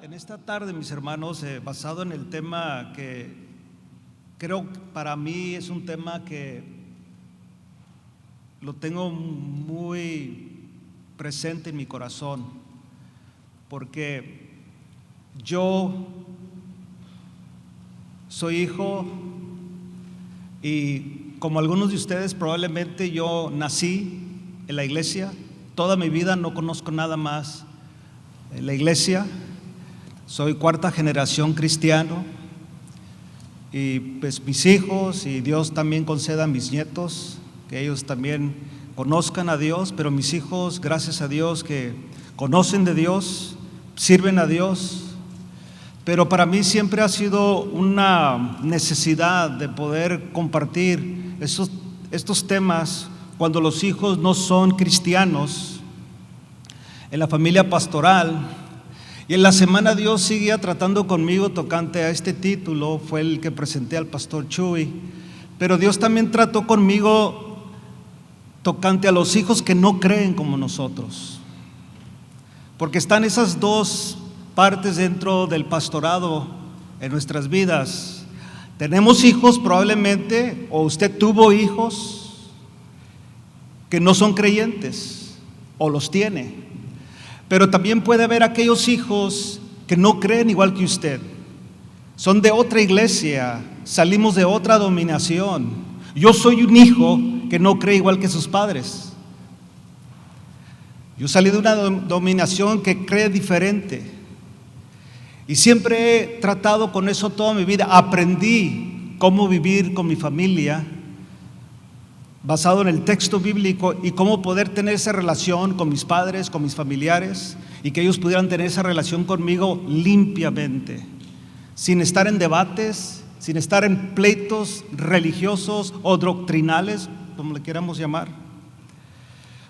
esta tarde, mis hermanos, basado en el tema que creo para mí es un tema que lo tengo muy presente en mi corazón, porque yo soy hijo y como algunos de ustedes probablemente yo nací en la iglesia, toda mi vida no conozco nada más en la iglesia. Soy cuarta generación cristiano y pues mis hijos y Dios también conceda a mis nietos que ellos también conozcan a Dios, pero mis hijos, gracias a Dios, que conocen de Dios, sirven a Dios. Pero para mí siempre ha sido una necesidad de poder compartir estos temas cuando los hijos no son cristianos en la familia pastoral. Y en la semana Dios seguía tratando conmigo tocante a este título, fue el que presenté al pastor Chuy, pero Dios también trató conmigo tocante a los hijos que no creen como nosotros, porque están esas dos partes dentro del pastorado en nuestras vidas. Tenemos hijos probablemente, o usted tuvo hijos que no son creyentes, o los tiene. Pero también puede haber aquellos hijos que no creen igual que usted. Son de otra iglesia, salimos de otra dominación. Yo soy un hijo que no cree igual que sus padres. Yo salí de una dominación que cree diferente. Y siempre he tratado con eso toda mi vida. Aprendí cómo vivir con mi familia basado en el texto bíblico y cómo poder tener esa relación con mis padres, con mis familiares, y que ellos pudieran tener esa relación conmigo limpiamente, sin estar en debates, sin estar en pleitos religiosos o doctrinales, como le queramos llamar.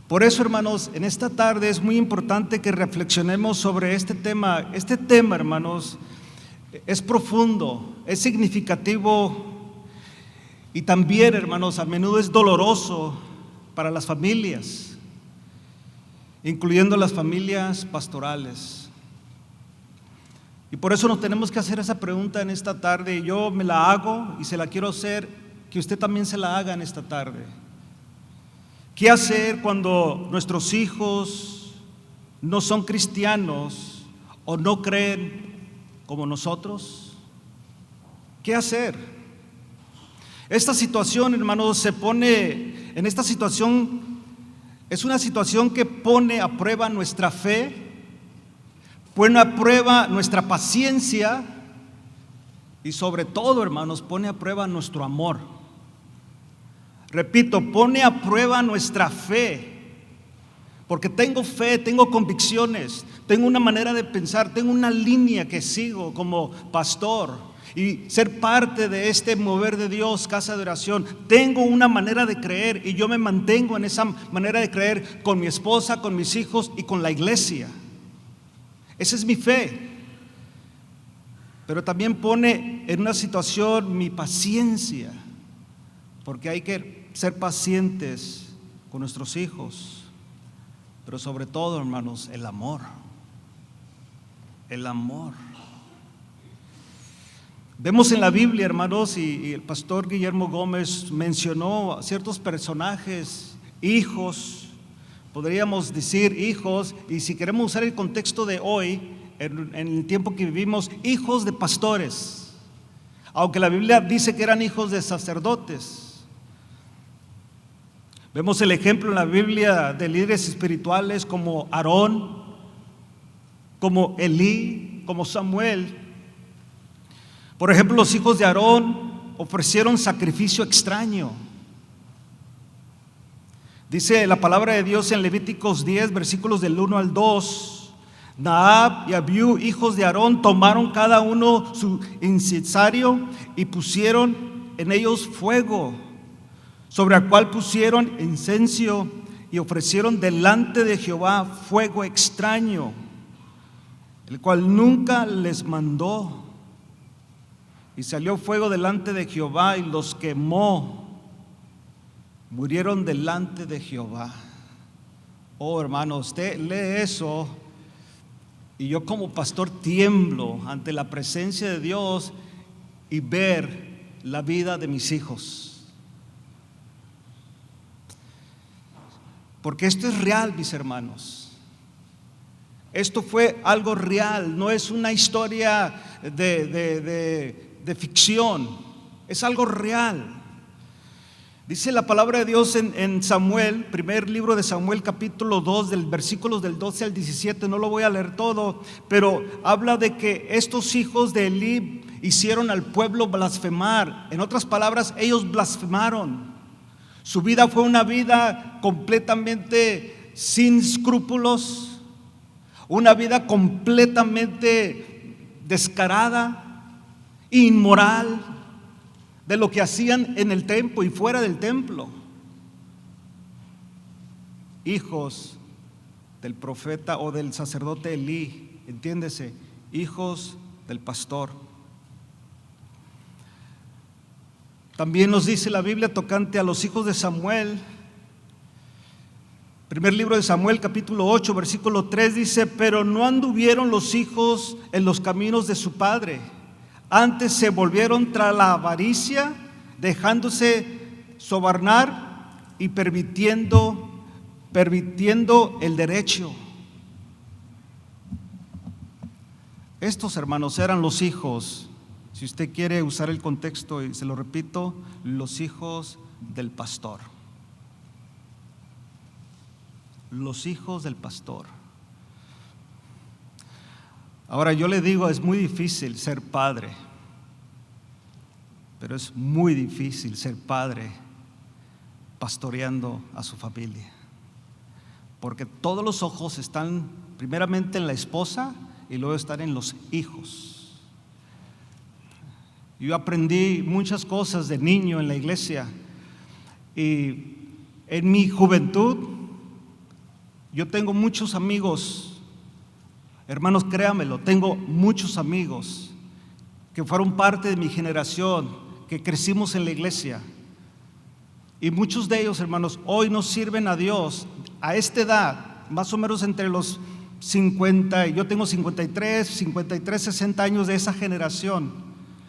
Por eso, hermanos, en esta tarde es muy importante que reflexionemos sobre este tema. Este tema, hermanos, es profundo, es significativo. Y también, hermanos, a menudo es doloroso para las familias, incluyendo las familias pastorales. Y por eso nos tenemos que hacer esa pregunta en esta tarde. Y yo me la hago y se la quiero hacer, que usted también se la haga en esta tarde. ¿Qué hacer cuando nuestros hijos no son cristianos o no creen como nosotros? ¿Qué hacer? Esta situación, hermanos, en esta situación, es una situación que pone a prueba nuestra fe, pone a prueba nuestra paciencia y sobre todo, hermanos, pone a prueba nuestro amor. Repito, pone a prueba nuestra fe, porque tengo fe, tengo convicciones, tengo una manera de pensar, tengo una línea que sigo como pastor. Y ser parte de este mover de Dios, casa de oración, tengo una manera de creer y yo me mantengo en esa manera de creer con mi esposa, con mis hijos y con la iglesia. Esa es mi fe. Pero también pone en una situación mi paciencia, porque hay que ser pacientes con nuestros hijos. Pero sobre todo, hermanos, el amor. El amor. Vemos en la Biblia, hermanos, y el pastor Guillermo Gómez mencionó a ciertos personajes, hijos, podríamos decir hijos, y si queremos usar el contexto de hoy, en el tiempo que vivimos, hijos de pastores, aunque la Biblia dice que eran hijos de sacerdotes. Vemos el ejemplo en la Biblia de líderes espirituales como Aarón, como Elí, como Samuel. Por ejemplo, los hijos de Aarón ofrecieron sacrificio extraño. Dice la palabra de Dios en Levíticos 10, versículos del 1 al 2. Nadab y Abiú, hijos de Aarón, tomaron cada uno su incensario y pusieron en ellos fuego, sobre el cual pusieron incienso y ofrecieron delante de Jehová fuego extraño, el cual nunca les mandó. Y salió fuego delante de Jehová y los quemó. Murieron delante de Jehová. Oh, hermano, usted lee eso Y yo como pastor tiemblo ante la presencia de Dios y ver la vida de mis hijos. Porque esto es real, mis hermanos. Esto fue algo real, no es una historia de ficción, es algo real. Dice la palabra de Dios en Samuel, primer libro de Samuel, capítulo 2, del versículos del 12 al 17, no lo voy a leer todo, pero habla de que estos hijos de Elí hicieron al pueblo blasfemar. En otras palabras, ellos blasfemaron. Su vida fue una vida completamente sin escrúpulos, una vida completamente descarada, inmoral, de lo que hacían en el templo y fuera del templo. Hijos del profeta o del sacerdote Elí, entiéndese, hijos del pastor. También nos dice la Biblia tocante a los hijos de Samuel. Primer libro de Samuel, capítulo 8, versículo 3 dice: pero no anduvieron los hijos en los caminos de su padre, antes se volvieron tras la avaricia, dejándose sobornar y permitiendo el derecho. Estos, hermanos, eran los hijos, si usted quiere usar el contexto, y se lo repito, los hijos del pastor. Los hijos del pastor. Ahora yo le digo, es muy difícil ser padre, pero es muy difícil ser padre pastoreando a su familia, porque todos los ojos están primeramente en la esposa y luego están en los hijos. Yo aprendí muchas cosas de niño en la iglesia, y en mi juventud yo tengo muchos amigos. Hermanos, créanmelo, tengo muchos amigos que fueron parte de mi generación, que crecimos en la iglesia. Y muchos de ellos, hermanos, hoy no sirven a Dios a esta edad, más o menos entre los 50, y yo tengo 53, 60 años de esa generación.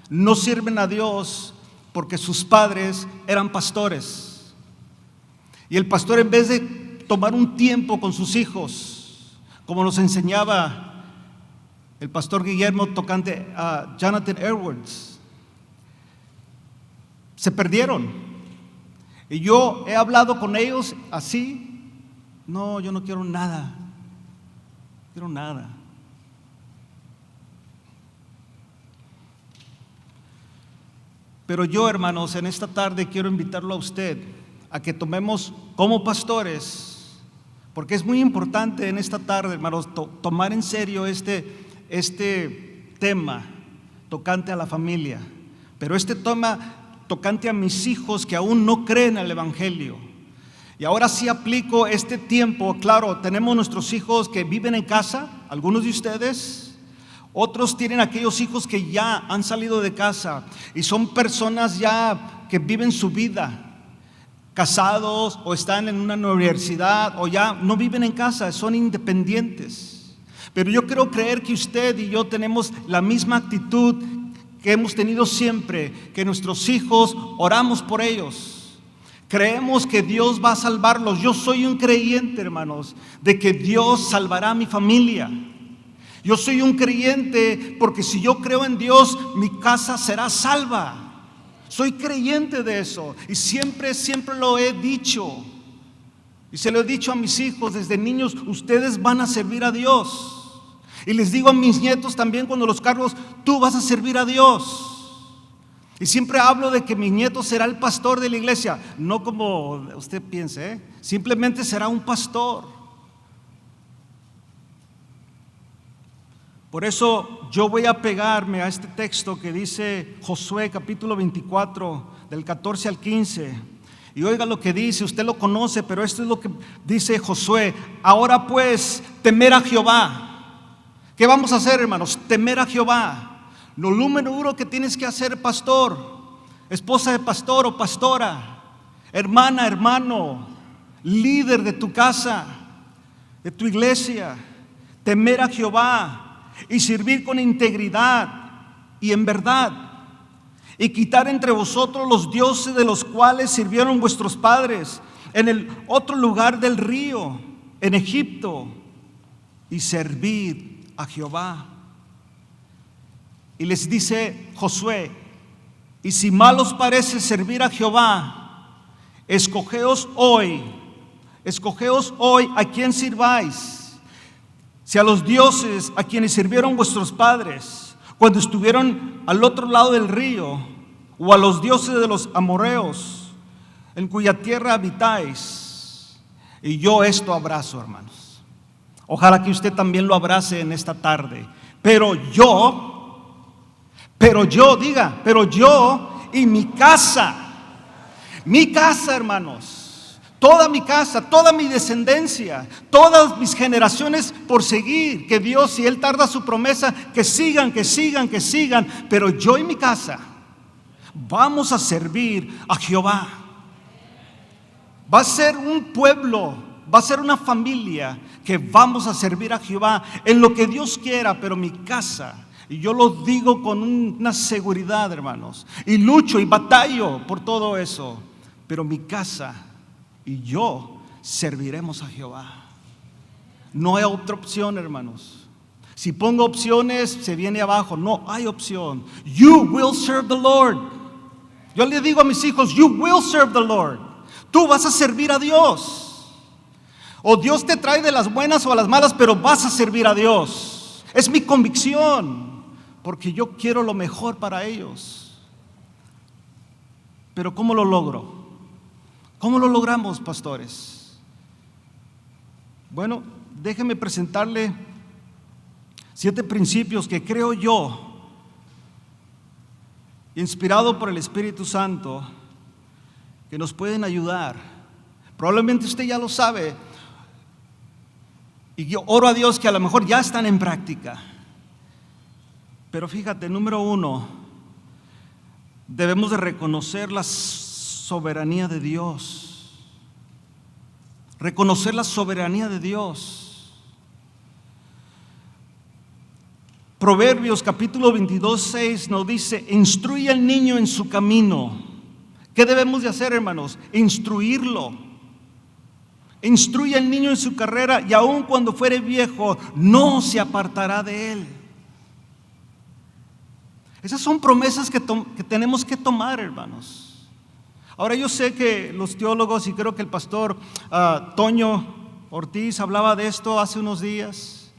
No sirven a Dios porque sus padres eran pastores. Y el pastor, en vez de tomar un tiempo con sus hijos, como nos enseñaba el pastor Guillermo tocante a Jonathan Edwards, se perdieron. Y yo he hablado con ellos así: no, yo no quiero nada, quiero nada. Pero yo, hermanos, en esta tarde quiero invitarlo a usted a que tomemos como pastores, porque es muy importante en esta tarde, hermanos, tomar en serio este tema tocante a la familia, pero este tema tocante a mis hijos que aún no creen al evangelio. Y ahora sí aplico este tiempo. Claro, tenemos nuestros hijos que viven en casa, algunos de ustedes, otros tienen aquellos hijos que ya han salido de casa y son personas ya que viven su vida, casados o están en una universidad o ya no viven en casa, son independientes. Pero yo quiero creer que usted y yo tenemos la misma actitud que hemos tenido siempre, que nuestros hijos oramos por ellos. Creemos que Dios va a salvarlos. Yo soy un creyente, hermanos, de que Dios salvará a mi familia. Yo soy un creyente porque si yo creo en Dios, mi casa será salva. Soy creyente de eso y siempre lo he dicho. Y se lo he dicho a mis hijos desde niños: ustedes van a servir a Dios. Y les digo a mis nietos también cuando los cargo: tú vas a servir a Dios. Y siempre hablo de que mi nieto será el pastor de la iglesia, no como usted piense, simplemente será un pastor. Por eso yo voy a pegarme a este texto que dice Josué capítulo 24, del 14 al 15. Y oiga lo que dice, usted lo conoce, pero esto es lo que dice Josué: ahora pues, temer a Jehová. ¿Qué vamos a hacer, hermanos? Temer a Jehová. Lo número uno que tienes que hacer, pastor, esposa de pastor o pastora, hermana, hermano, líder de tu casa, de tu iglesia, temer a Jehová. y servir con integridad y en verdad, y quitar entre vosotros los dioses de los cuales sirvieron vuestros padres en el otro lugar del río, en Egipto, y servir a Jehová. Y les dice Josué: y si mal os parece servir a Jehová, escogeos hoy a quién sirváis, si a los dioses a quienes sirvieron vuestros padres cuando estuvieron al otro lado del río, o a los dioses de los amorreos en cuya tierra habitáis. Y yo esto abrazo, hermanos. Ojalá que usted también lo abrace en esta tarde. Pero yo y mi casa, hermanos, toda mi casa, toda mi descendencia, todas mis generaciones por seguir, que Dios, si Él tarda su promesa, que sigan, pero yo y mi casa vamos a servir a Jehová. Va a ser un pueblo, va a ser una familia que vamos a servir a Jehová en lo que Dios quiera, pero mi casa. Y yo lo digo con una seguridad, hermanos, y lucho y batallo por todo eso, pero mi casa y yo serviremos a Jehová. No hay otra opción, hermanos. Si pongo opciones, se viene abajo. No hay opción. You will serve the Lord. Yo le digo a mis hijos: you will serve the Lord. Tú vas a servir a Dios. O Dios te trae de las buenas o a las malas, pero vas a servir a Dios. Es mi convicción. Porque yo quiero lo mejor para ellos. Pero ¿cómo lo logro? ¿Cómo lo logramos, pastores? Bueno, déjenme presentarle 7 principios que creo yo, inspirado por el Espíritu Santo, que nos pueden ayudar. Probablemente usted ya lo sabe, y yo oro a Dios que a lo mejor ya están en práctica. Pero fíjate, número 1, debemos de reconocer la soberanía de Dios. Reconocer la soberanía de Dios. Proverbios capítulo 22:6 nos dice: instruye al niño en su camino. ¿Qué debemos de hacer, hermanos? Instruirlo. Instruye al niño en su carrera, y aun cuando fuere viejo, no se apartará de él. Esas son promesas que tenemos que tomar, hermanos. Ahora, yo sé que los teólogos, y creo que el pastor Toño Ortiz hablaba de esto hace unos días,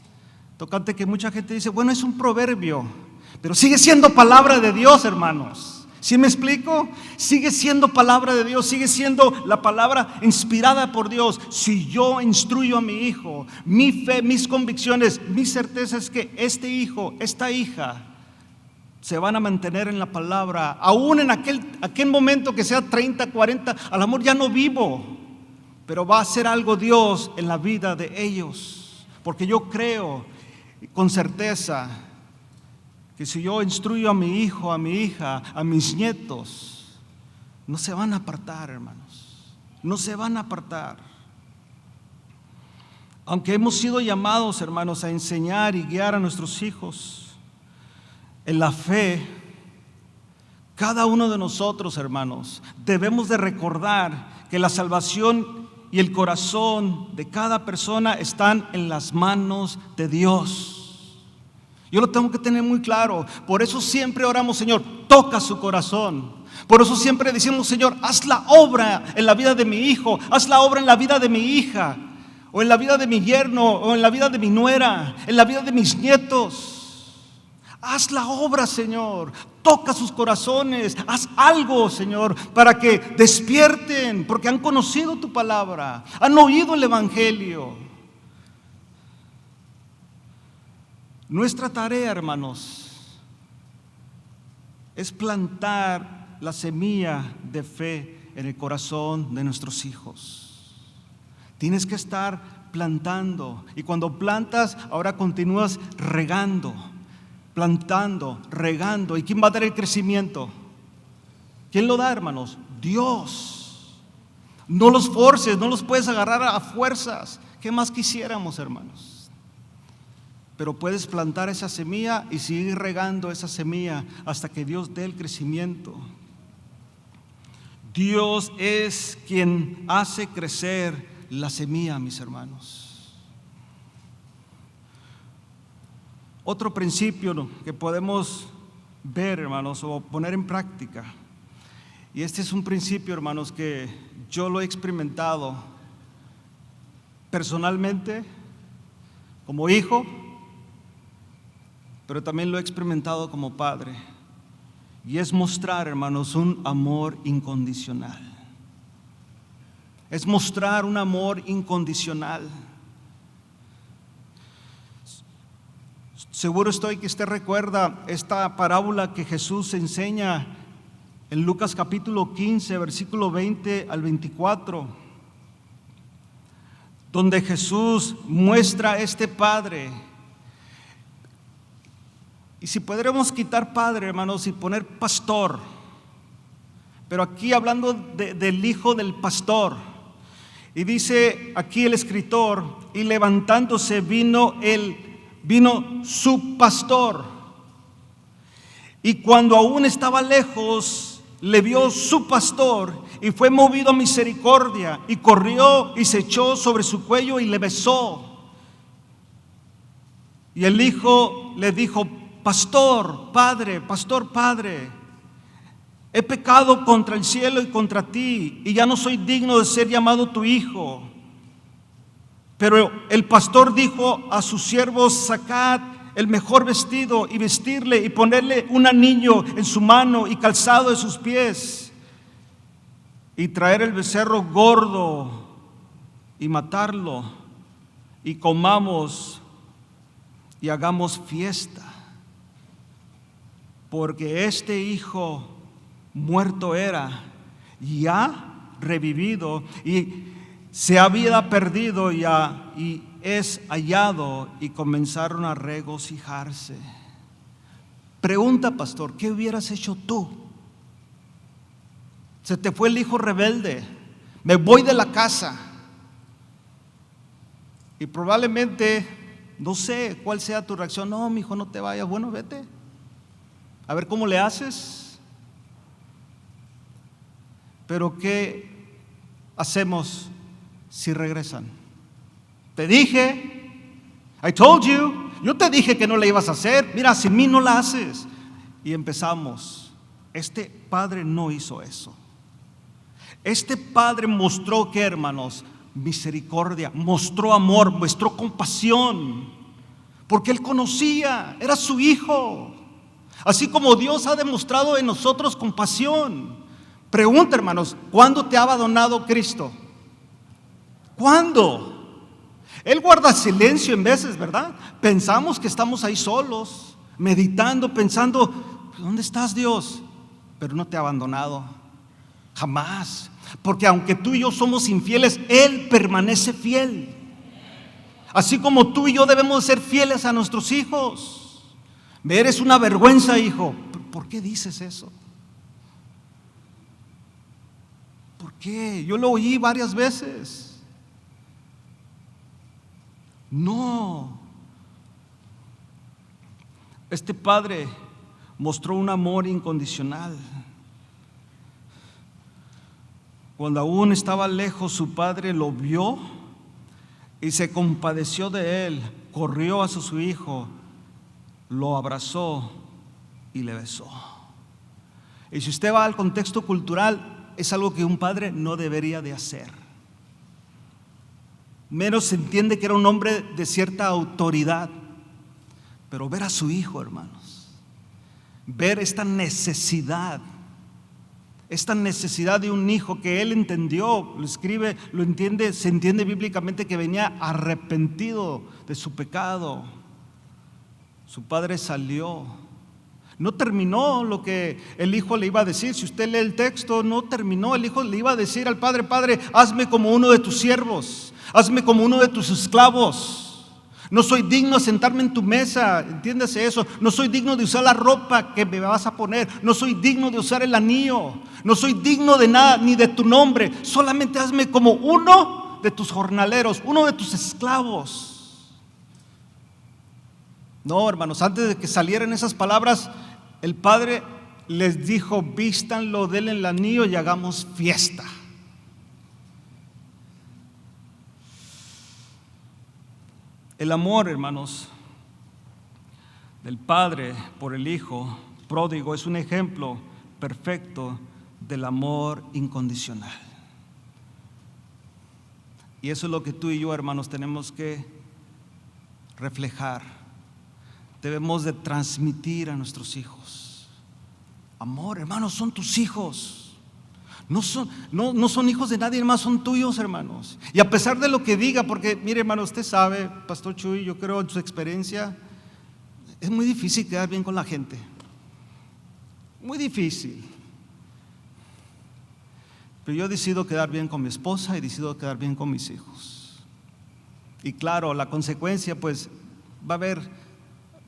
tocante que mucha gente dice: bueno, es un proverbio, pero sigue siendo palabra de Dios, hermanos. ¿Sí me explico? Sigue siendo palabra de Dios, sigue siendo la palabra inspirada por Dios. Si yo instruyo a mi hijo, mi fe, mis convicciones, mi certeza es que este hijo, esta hija, se van a mantener en la palabra, aún en aquel momento que sea 30, 40, a lo mejor ya no vivo, pero va a hacer algo Dios en la vida de ellos, porque yo creo con certeza que si yo instruyo a mi hijo, a mi hija, a mis nietos, no se van a apartar, hermanos, no se van a apartar. Aunque hemos sido llamados, hermanos, a enseñar y guiar a nuestros hijos en la fe, cada uno de nosotros, hermanos, debemos de recordar que la salvación y el corazón de cada persona están en las manos de Dios. Yo lo tengo que tener muy claro. Por eso siempre oramos: Señor, toca su corazón. Por eso siempre decimos: Señor, haz la obra en la vida de mi hijo, haz la obra en la vida de mi hija, o en la vida de mi yerno, o en la vida de mi nuera, en la vida de mis nietos. Haz la obra, Señor, toca sus corazones, haz algo, Señor, para que despierten, porque han conocido tu palabra, han oído el evangelio. Nuestra tarea, hermanos, es plantar la semilla de fe en el corazón de nuestros hijos. Tienes que estar plantando, y cuando plantas, ahora continúas regando. Plantando, regando. ¿Y quién va a dar el crecimiento? ¿Quién lo da, hermanos? Dios. No los forces, no los puedes agarrar a fuerzas. ¿Qué más quisiéramos, hermanos? pero puedes plantar esa semilla y seguir regando esa semilla hasta que Dios dé el crecimiento. Dios es quien hace crecer la semilla, mis hermanos. Otro principio que podemos ver, hermanos, o poner en práctica, y este es un principio, hermanos, que yo lo he experimentado personalmente como hijo, pero también lo he experimentado como padre, y es mostrar, hermanos, un amor incondicional. Es mostrar un amor incondicional. Seguro estoy que usted recuerda esta parábola que Jesús enseña en Lucas capítulo 15, versículo 20 al 24, donde Jesús muestra a este padre. Y si podremos quitar padre, hermanos, y poner pastor, pero aquí hablando del hijo del pastor, y dice aquí el escritor: y levantándose vino su pastor, y cuando aún estaba lejos, le vio su pastor, y fue movido a misericordia, y corrió y se echó sobre su cuello y le besó. Y el hijo le dijo: pastor, padre, he pecado contra el cielo y contra ti, y ya no soy digno de ser llamado tu hijo. Pero el pastor dijo a sus siervos: sacad el mejor vestido y vestirle, y ponerle un anillo en su mano y calzado de sus pies, y traer el becerro gordo y matarlo, y comamos y hagamos fiesta. Porque este hijo muerto era, y ha revivido, y se había perdido y es hallado, y comenzaron a regocijarse. Pregunta, pastor, ¿qué hubieras hecho tú? Se te fue el hijo rebelde, me voy de la casa, y probablemente, no sé cuál sea tu reacción. No, mi hijo, no te vayas. Bueno, vete, a ver cómo le haces. Pero ¿qué hacemos si regresan? Te dije, I told you, yo te dije que no la ibas a hacer. Mira, sin mí no la haces. Y empezamos. Este padre no hizo eso. Este padre mostró, ¿qué, hermanos? Misericordia, mostró amor, mostró compasión, porque él conocía, era su hijo. Así como Dios ha demostrado en nosotros compasión. Pregunta, hermanos, ¿cuándo te ha abandonado Cristo? ¿Cuándo? Él guarda silencio en veces, ¿verdad? Pensamos que estamos ahí solos, meditando, pensando: ¿dónde estás, Dios? Pero no te ha abandonado, jamás. Porque aunque tú y yo somos infieles, Él permanece fiel. Así como tú y yo debemos ser fieles a nuestros hijos. Me eres una vergüenza, hijo. ¿Por qué dices eso? ¿Por qué? Yo lo oí varias veces. No. Este padre mostró un amor incondicional. Cuando aún estaba lejos, su padre lo vio y se compadeció de él. Corrió a su hijo, lo abrazó y le besó. Y si usted va al contexto cultural, es algo que un padre no debería de hacer. Menos se entiende que era un hombre de cierta autoridad. Pero ver a su hijo, hermanos, ver esta necesidad de un hijo que él entendió, lo escribe, lo entiende, se entiende bíblicamente que venía arrepentido de su pecado. Su padre salió. No terminó lo que el hijo le iba a decir. Si usted lee el texto, no terminó. El hijo le iba a decir al padre: Padre, hazme como uno de tus siervos, hazme como uno de tus esclavos. No soy digno de sentarme en tu mesa, entiéndase eso. No soy digno de usar la ropa que me vas a poner. No soy digno de usar el anillo. No soy digno de nada, ni de tu nombre. Solamente hazme como uno de tus jornaleros, uno de tus esclavos. No, hermanos, antes de que salieran esas palabras, el Padre les dijo: vístanlo, denle el anillo y hagamos fiesta. El amor, hermanos, del Padre por el Hijo pródigo es un ejemplo perfecto del amor incondicional. Y eso es lo que tú y yo, hermanos, tenemos que reflejar. Debemos de transmitir a nuestros hijos. Amor, hermanos, son tus hijos. No son hijos de nadie más, son tuyos, hermanos. Y a pesar de lo que diga, porque mire, hermano, usted sabe, Pastor Chuy, yo creo en su experiencia, es muy difícil quedar bien con la gente. Muy difícil. Pero yo decido quedar bien con mi esposa y decido quedar bien con mis hijos. Y claro, la consecuencia pues va a haber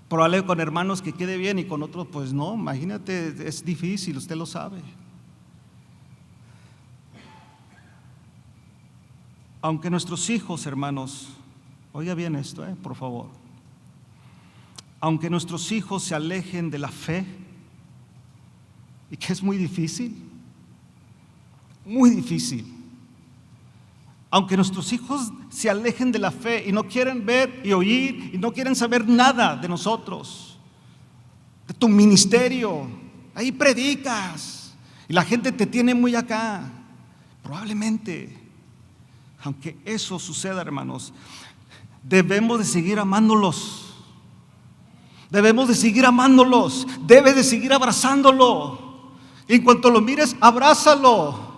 probablemente con hermanos que quede bien y con otros pues no, imagínate, es difícil, usted lo sabe. Aunque nuestros hijos, hermanos, oiga bien esto, por favor. Aunque nuestros hijos se alejen de la fe, y que es muy difícil, aunque nuestros hijos se alejen de la fe y no quieren ver y oír y no quieren saber nada de nosotros, de tu ministerio, ahí predicas y la gente te tiene muy acá, probablemente. Aunque eso suceda, hermanos, debemos de seguir amándolos. Debes de seguir abrazándolo. En cuanto lo mires, abrázalo.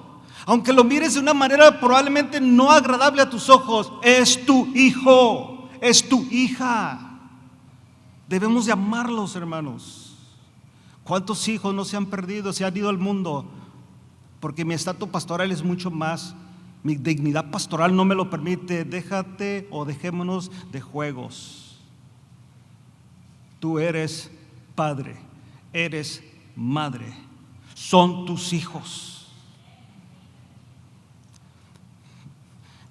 Aunque lo mires de una manera probablemente no agradable a tus ojos, es tu hijo, es tu hija. Debemos de amarlos, hermanos. ¿Cuántos hijos no se han perdido, se han ido al mundo? Porque mi estatus pastoral es mucho más. Mi dignidad pastoral no me lo permite. Déjate o dejémonos de juegos. Tú eres padre, eres madre, son tus hijos.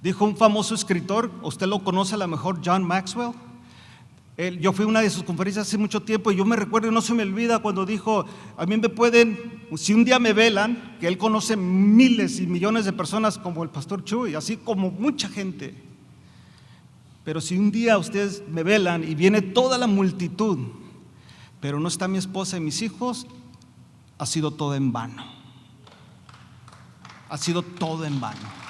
Dijo un famoso escritor, usted lo conoce a lo mejor, John Maxwell. Yo fui a una de sus conferencias hace mucho tiempo y yo me recuerdo y no se me olvida cuando dijo: a mí me pueden, si un día me velan, que él conoce miles y millones de personas como el Pastor Chuy, así como mucha gente, pero si un día ustedes me velan y viene toda la multitud, pero no está mi esposa y mis hijos, ha sido todo en vano. Ha sido todo en vano.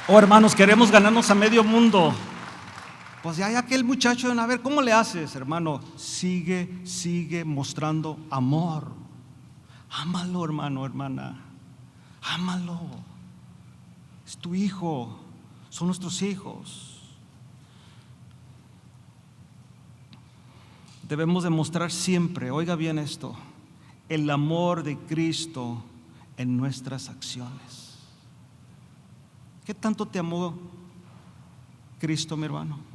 Oh, hermanos, queremos ganarnos a medio mundo. Pues ya hay aquel muchacho, a ver, ¿cómo le haces, hermano? Sigue mostrando amor. Ámalo, hermano, hermana. Ámalo. Es tu hijo, son nuestros hijos. Debemos demostrar siempre, oiga bien esto, el amor de Cristo en nuestras acciones. ¿Qué tanto te amó Cristo, mi hermano?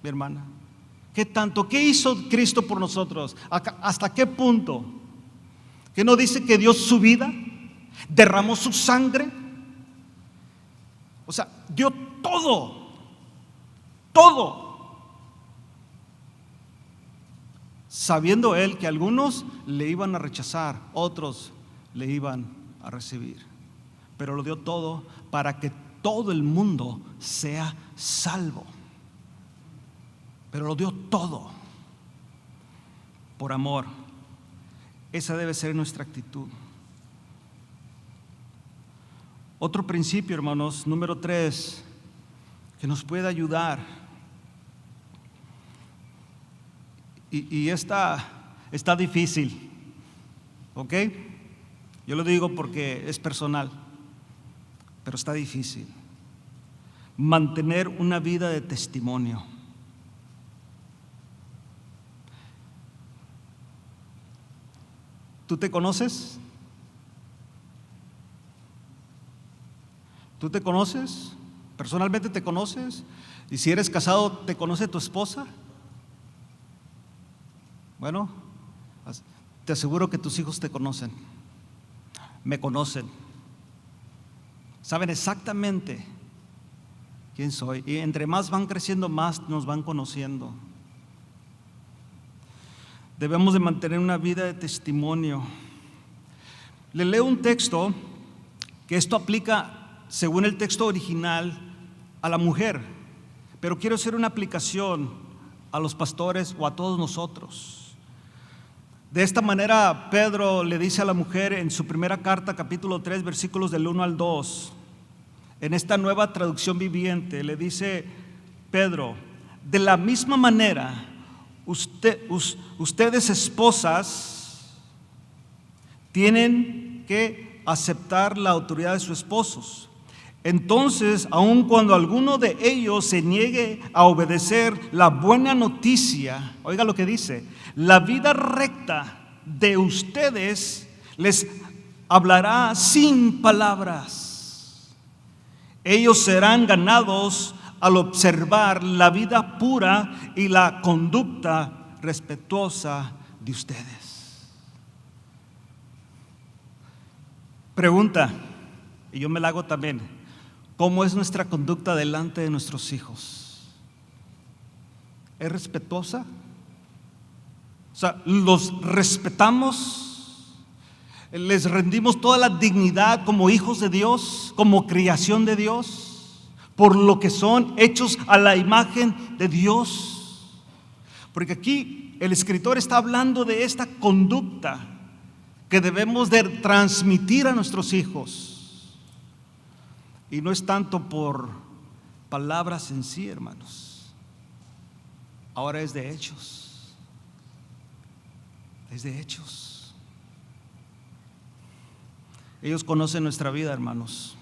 Mi hermana, ¿qué tanto? ¿Qué hizo Cristo por nosotros? ¿Hasta qué punto? ¿Que no dice que dio su vida? ¿Derramó su sangre? O sea, dio todo. Sabiendo él que algunos le iban a rechazar, otros le iban a recibir. Pero lo dio todo para que todo el mundo sea salvo. Pero lo dio todo por amor. Esa debe ser nuestra actitud. Otro principio, hermanos, número 3, que nos puede ayudar. Y está difícil, ¿ok? Yo lo digo porque es personal, pero está difícil. Mantener una vida de testimonio. ¿Tú te conoces? ¿Tú te conoces? ¿Personalmente te conoces? Y si eres casado, ¿te conoce tu esposa? Bueno, te aseguro que tus hijos te conocen. Me conocen. Saben exactamente ¿Quién soy? Y entre más van creciendo, más nos van conociendo. Debemos de mantener una vida de testimonio. Le leo un texto que esto aplica, según el texto original, a la mujer, pero quiero hacer una aplicación a los pastores o a todos nosotros. De esta manera, Pedro le dice a la mujer en su primera carta, capítulo 3, versículos del 1 al 2, en esta nueva traducción viviente, le dice Pedro: de la misma manera, ustedes esposas tienen que aceptar la autoridad de sus esposos. Entonces, aun cuando alguno de ellos se niegue a obedecer la buena noticia, oiga lo que dice: la vida recta de ustedes les hablará sin palabras. Ellos serán ganados al observar la vida pura y la conducta respetuosa de ustedes. Pregunta, y yo me la hago también: ¿cómo es nuestra conducta delante de nuestros hijos? ¿Es respetuosa? O sea, ¿los respetamos? ¿Les rendimos toda la dignidad como hijos de Dios, como creación de Dios, por lo que son, hechos a la imagen de Dios? Porque aquí el escritor está hablando de esta conducta que debemos de transmitir a nuestros hijos. Y no es tanto por palabras en sí, hermanos. Ahora es de hechos. Es de hechos. Ellos conocen nuestra vida, hermanos.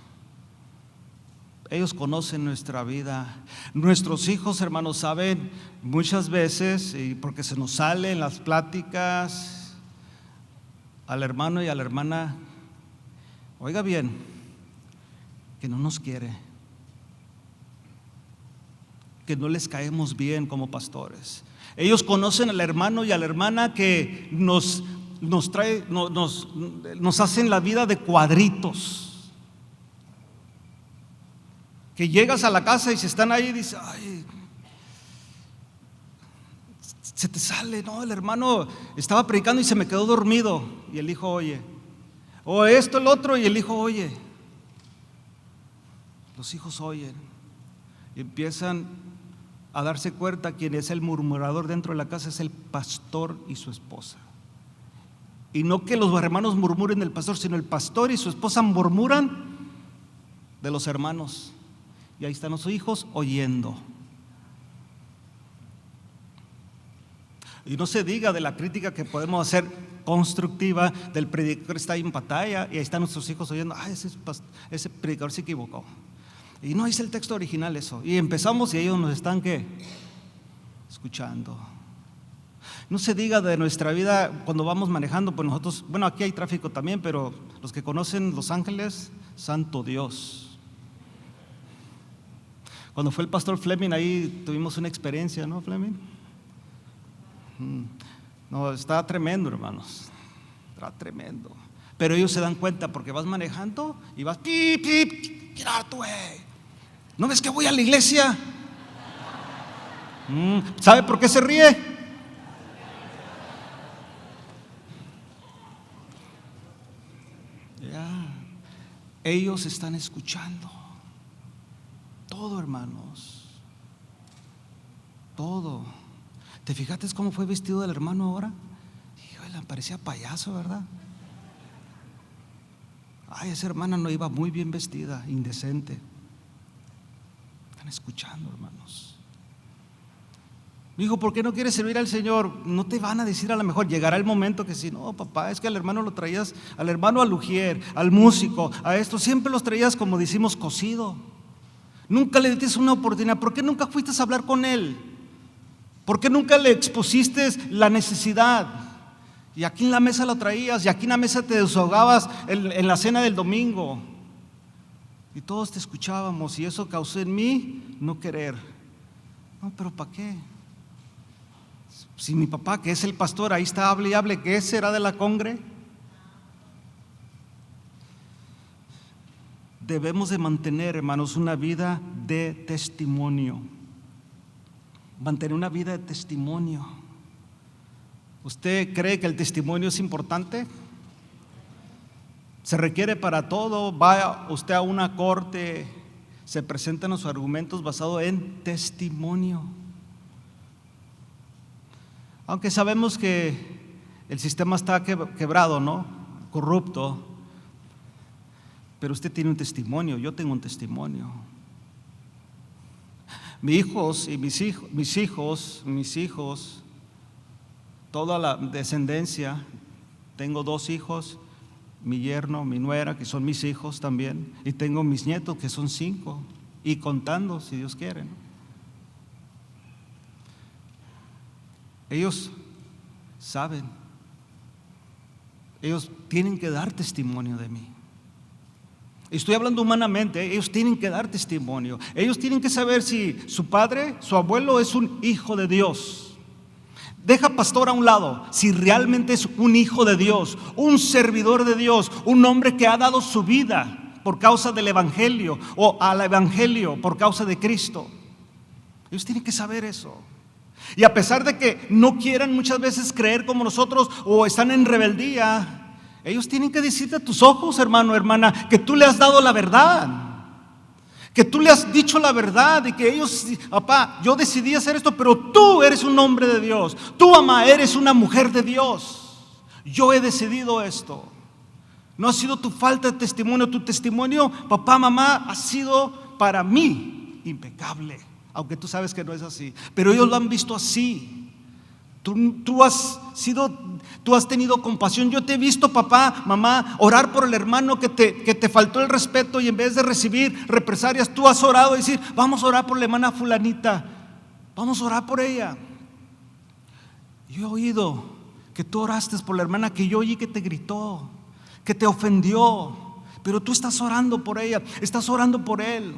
Ellos conocen nuestra vida. Nuestros hijos, hermanos, saben muchas veces, y porque se nos sale en las pláticas, al hermano y a la hermana, oiga bien, que no nos quiere, que no les caemos bien como pastores. Ellos conocen al hermano y a la hermana que nos hacen la vida de cuadritos. Que llegas a la casa y si están ahí, dices: ay, se te sale, no, el hermano estaba predicando y se me quedó dormido, y el hijo oye, o esto, el otro, y el hijo oye. Los hijos oyen y empiezan a darse cuenta quién es el murmurador dentro de la casa. Es el pastor y su esposa. Y no que los hermanos murmuren del pastor, sino el pastor y su esposa murmuran de los hermanos. Y ahí están los hijos oyendo. Y no se diga de la crítica que podemos hacer constructiva del predicador que está ahí en pantalla y ahí están nuestros hijos oyendo: ay, ese predicador se equivocó. Y no es el texto original eso. Y empezamos y ellos nos están ¿qué? Escuchando. No se diga de nuestra vida cuando vamos manejando, pues nosotros, bueno, aquí hay tráfico también, pero los que conocen Los Ángeles, santo Dios. Cuando fue el pastor Fleming, ahí tuvimos una experiencia, ¿no, Fleming? No, está tremendo, hermanos. Está tremendo. Pero ellos se dan cuenta porque vas manejando y vas pip, pip, get out the way. ¿No ves que voy a la iglesia? ¿Sabe por qué se ríe? Ya. Ellos están escuchando todo, hermanos. Todo. ¿Te fijaste cómo fue vestido el hermano ahora? Híjole, parecía payaso, ¿verdad? Ay, esa hermana no iba muy bien vestida, indecente. Están escuchando, hermanos. Hijo, ¿por qué no quieres servir al Señor? No te van a decir, a lo mejor llegará el momento que sí, no, papá, es que al hermano lo traías, al hermano al ujier, al músico, a esto, siempre los traías, como decimos, cocido. Nunca le diste una oportunidad. ¿Por qué nunca fuiste a hablar con él? ¿Por qué nunca le expusiste la necesidad? Y aquí en la mesa lo traías, y aquí en la mesa te desahogabas en la cena del domingo. Y todos te escuchábamos, y eso causó en mí no querer. No, pero ¿para qué? Si mi papá, que es el pastor, ahí está, hable y hable, ¿qué será de la congre? Debemos de mantener, hermanos, una vida de testimonio. Mantener una vida de testimonio. ¿Usted cree que el testimonio es importante? Se requiere para todo. Va usted a una corte, se presentan los argumentos basados en testimonio. Aunque sabemos que el sistema está quebrado, ¿no? Corrupto. Pero usted tiene un testimonio, yo tengo un testimonio. Mis hijos, toda la descendencia, tengo 2 hijos, mi yerno, mi nuera, que son mis hijos también, y tengo mis nietos, que son 5, y contando, si Dios quiere, ¿no? Ellos saben, ellos tienen que dar testimonio de mí. Estoy hablando humanamente, ellos tienen que dar testimonio. Ellos tienen que saber si su padre, su abuelo es un hijo de Dios. Deja pastor a un lado, si realmente es un hijo de Dios, un servidor de Dios, un hombre que ha dado su vida por causa del evangelio o al evangelio por causa de Cristo. Ellos tienen que saber eso. Y a pesar de que no quieran muchas veces creer como nosotros o están en rebeldía, ellos tienen que decirte a tus ojos, hermano, hermana, que tú le has dado la verdad, que tú le has dicho la verdad y que ellos, papá, yo decidí hacer esto, pero tú eres un hombre de Dios, tú, mamá, eres una mujer de Dios, yo he decidido esto. No ha sido tu falta de testimonio, tu testimonio, papá, mamá, ha sido para mí impecable, aunque tú sabes que no es así, pero ellos lo han visto así. Tú has tenido compasión. Yo te he visto, papá, mamá, orar por el hermano que te faltó el respeto, y en vez de recibir represalias, tú has orado y decir: vamos a orar por la hermana fulanita, vamos a orar por ella. Yo he oído que tú oraste por la hermana que yo oí que te gritó, que te ofendió, pero tú estás orando por ella, estás orando por él.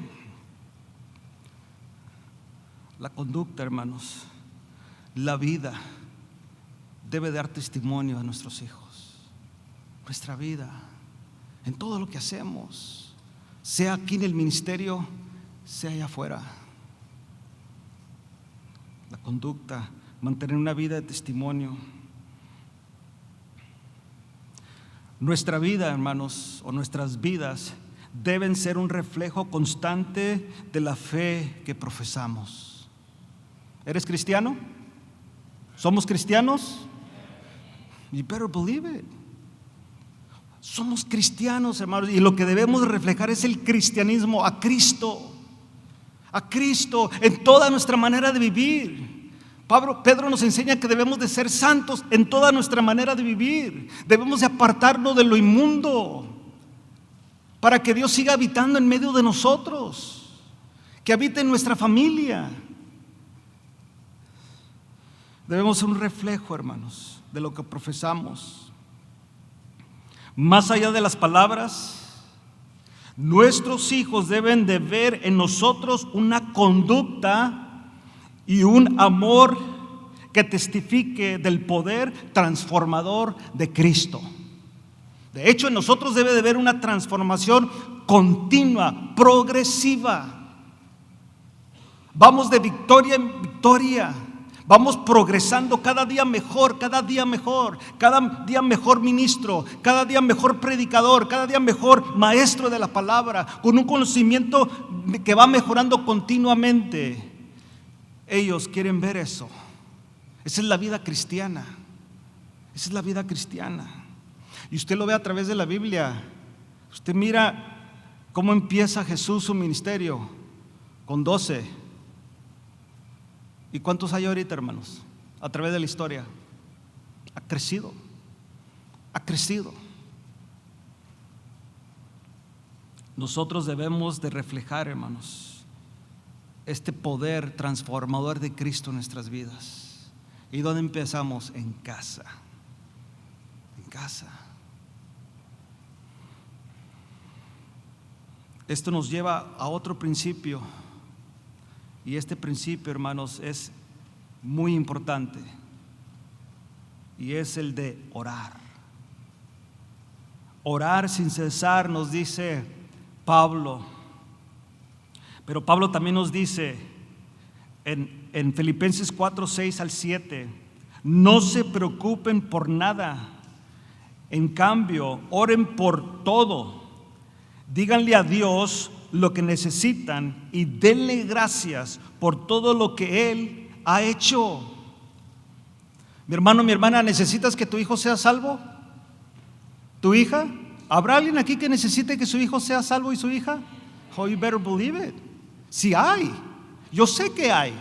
La conducta, hermanos, la vida debe dar testimonio a nuestros hijos. Nuestra vida, en todo lo que hacemos, sea aquí en el ministerio, sea allá afuera. La conducta, mantener una vida de testimonio. Nuestra vida, hermanos, o nuestras vidas deben ser un reflejo constante de la fe que profesamos. ¿Eres cristiano? ¿Somos cristianos? You better believe it. Somos cristianos, hermanos, y lo que debemos reflejar es el cristianismo, a Cristo en toda nuestra manera de vivir. Pedro nos enseña que debemos de ser santos en toda nuestra manera de vivir. Debemos de apartarnos de lo inmundo para que Dios siga habitando en medio de nosotros, que habite en nuestra familia. Debemos ser un reflejo, hermanos, de lo que profesamos. Más allá de las palabras, nuestros hijos deben de ver en nosotros una conducta y un amor que testifique del poder transformador de Cristo. De hecho, en nosotros debe de haber una transformación continua, progresiva. Vamos de victoria en victoria. Vamos progresando cada día mejor, cada día mejor ministro, cada día mejor predicador, cada día mejor maestro de la palabra, con un conocimiento que va mejorando continuamente. Ellos quieren ver eso. Esa es la vida cristiana. Esa es la vida cristiana. Y usted lo ve a través de la Biblia. Usted mira cómo empieza Jesús su ministerio con 12. ¿Y cuántos hay ahorita, hermanos? A través de la historia. Ha crecido. Nosotros debemos de reflejar, hermanos, este poder transformador de Cristo en nuestras vidas. ¿Y dónde empezamos? En casa. En casa. Esto nos lleva a otro principio. Y este principio, hermanos, es muy importante. Y es el de orar. Orar sin cesar, nos dice Pablo. Pero Pablo también nos dice en Filipenses 4, 6 al 7, no se preocupen por nada, en cambio, oren por todo, díganle a Dios lo que necesitan y denle gracias por todo lo que Él ha hecho. Mi hermano, mi hermana, ¿necesitas que tu hijo sea salvo? ¿Tu hija? ¿Habrá alguien aquí que necesite que su hijo sea salvo y su hija? Oh, you better believe it. Si hay, yo sé que hay.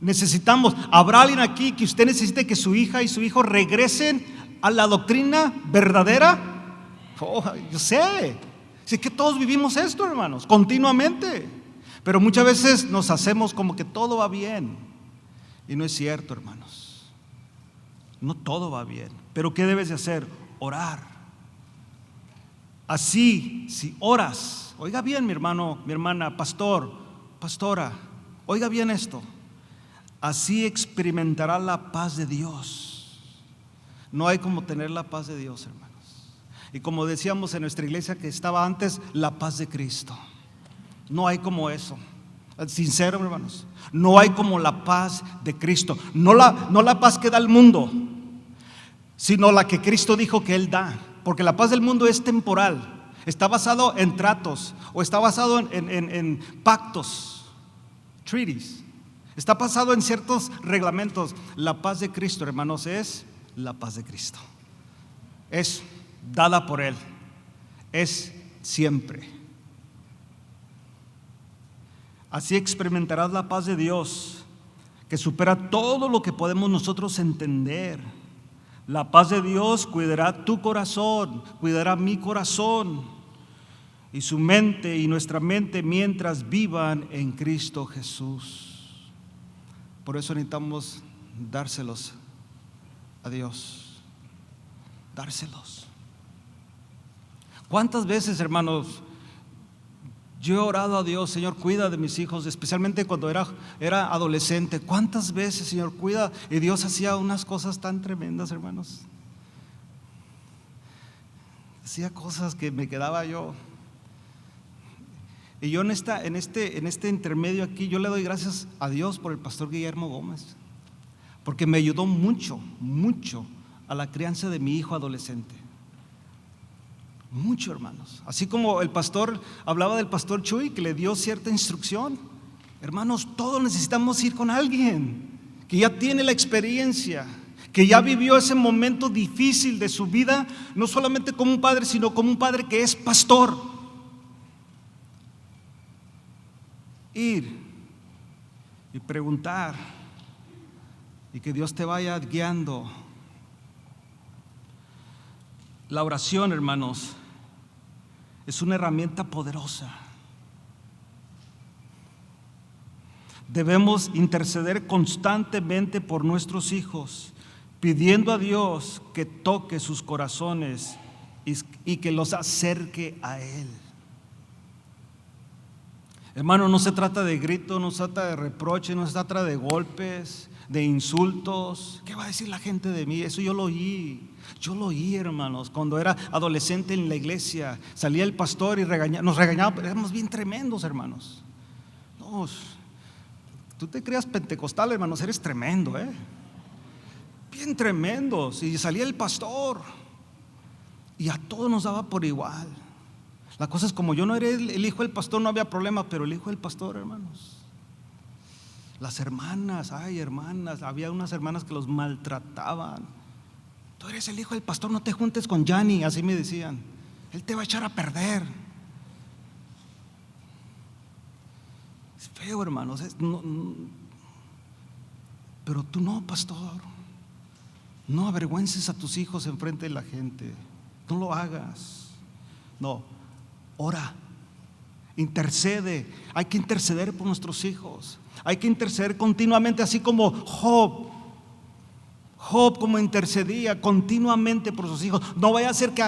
Necesitamos, ¿habrá alguien aquí que usted necesite que su hija y su hijo regresen a la doctrina verdadera? Oh, yo sé. Si es que todos vivimos esto, hermanos, continuamente. Pero muchas veces nos hacemos como que todo va bien. Y no es cierto, hermanos. No todo va bien. Pero ¿qué debes de hacer? Orar. Así, si oras, oiga bien, mi hermano, mi hermana, pastor, pastora, oiga bien esto. Así experimentará la paz de Dios. No hay como tener la paz de Dios, hermanos. Y como decíamos en nuestra iglesia que estaba antes, la paz de Cristo. No hay como eso. Sincero, hermanos. No hay como la paz de Cristo. No la paz que da el mundo, sino la que Cristo dijo que Él da. Porque la paz del mundo es temporal. Está basado en tratos o está basado en pactos, treaties. Está basado en ciertos reglamentos. La paz de Cristo, hermanos, es la paz de Cristo. Es dada por Él. Es siempre. Así experimentarás la paz de Dios, que supera todo lo que podemos nosotros entender. La paz de Dios cuidará tu corazón, cuidará mi corazón y su mente y nuestra mente mientras vivan en Cristo Jesús. Por eso necesitamos dárselos a Dios. Dárselos. ¿Cuántas veces, hermanos, yo he orado a Dios, Señor, cuida de mis hijos, especialmente cuando era adolescente? ¿Cuántas veces, Señor, cuida? Y Dios hacía unas cosas tan tremendas, hermanos. Hacía cosas que me quedaba yo. Y yo en este intermedio aquí, yo le doy gracias a Dios por el pastor Guillermo Gómez, porque me ayudó mucho, mucho a la crianza de mi hijo adolescente. Mucho, hermanos. Así como el pastor hablaba del pastor Chuy, que le dio cierta instrucción. Hermanos, todos necesitamos ir con alguien que ya tiene la experiencia, que ya vivió ese momento difícil de su vida, no solamente como un padre, sino como un padre que es pastor. Ir y preguntar y que Dios te vaya guiando. La oración, hermanos, es una herramienta poderosa. Debemos interceder constantemente por nuestros hijos, pidiendo a Dios que toque sus corazones y que los acerque a Él. Hermano, no se trata de grito, no se trata de reproche, no se trata de golpes, de insultos. ¿Qué va a decir la gente de mí? Eso yo lo oí, hermanos, cuando era adolescente en la iglesia. Salía el pastor y nos regañaba, pero éramos bien tremendos, hermanos. No, tú te creas pentecostal, hermanos, eres tremendo, bien tremendos. Y salía el pastor y a todos nos daba por igual. La cosa es, como yo no era el hijo del pastor, no había problema, pero el hijo del pastor, hermanos, las hermanas, había unas hermanas que los maltrataban. Tú eres el hijo del pastor, no te juntes con Yanni, así me decían, él te va a echar a perder. Es feo, hermanos, pero tú no, pastor, no avergüences a tus hijos en frente de la gente, no lo hagas. No. Ora, intercede. Hay que interceder por nuestros hijos. Hay que interceder continuamente, así como Job como intercedía continuamente por sus hijos. No vaya a ser que,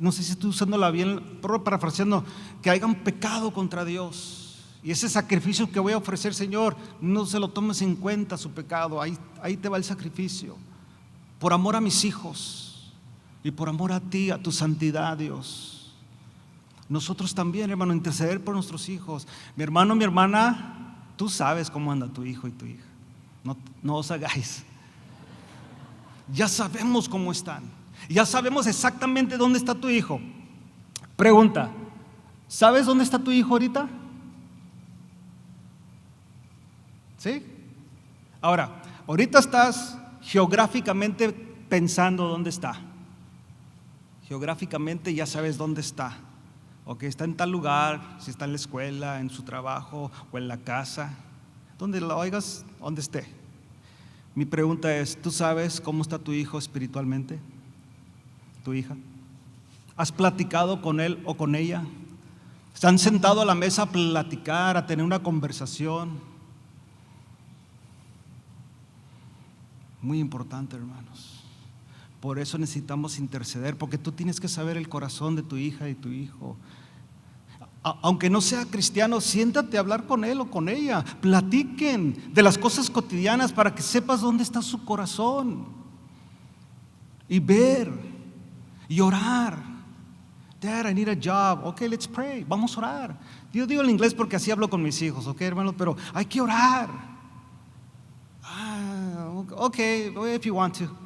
no sé si estoy usándola bien, pero parafraseando, que hagan pecado contra Dios. Y ese sacrificio que voy a ofrecer, Señor, no se lo tomes en cuenta su pecado. Ahí te va el sacrificio. Por amor a mis hijos y por amor a ti, a tu santidad, Dios. Nosotros también, hermano, interceder por nuestros hijos. Mi hermano, mi hermana, tú sabes cómo anda tu hijo y tu hija. No os hagáis. Ya sabemos cómo están. Ya sabemos exactamente dónde está tu hijo. Pregunta, ¿sabes dónde está tu hijo ahorita? ¿Sí? Ahora, ahorita estás geográficamente pensando dónde está. Geográficamente ya sabes dónde está. Ok, está en tal lugar, si está en la escuela, en su trabajo o en la casa, donde lo oigas, donde esté. Mi pregunta es, ¿tú sabes cómo está tu hijo espiritualmente? ¿Tu hija? ¿Has platicado con él o con ella? ¿Se han sentado a la mesa a platicar, a tener una conversación? Muy importante, hermanos. Por eso necesitamos interceder, porque tú tienes que saber el corazón de tu hija y tu hijo. Aunque no sea cristiano, siéntate a hablar con él o con ella. Platiquen de las cosas cotidianas para que sepas dónde está su corazón. Y ver y orar. Dad, I need a job. Ok, let's pray. Vamos a orar. Yo digo en inglés porque así hablo con mis hijos, ok, hermano, pero hay que orar. Ok, if you want to.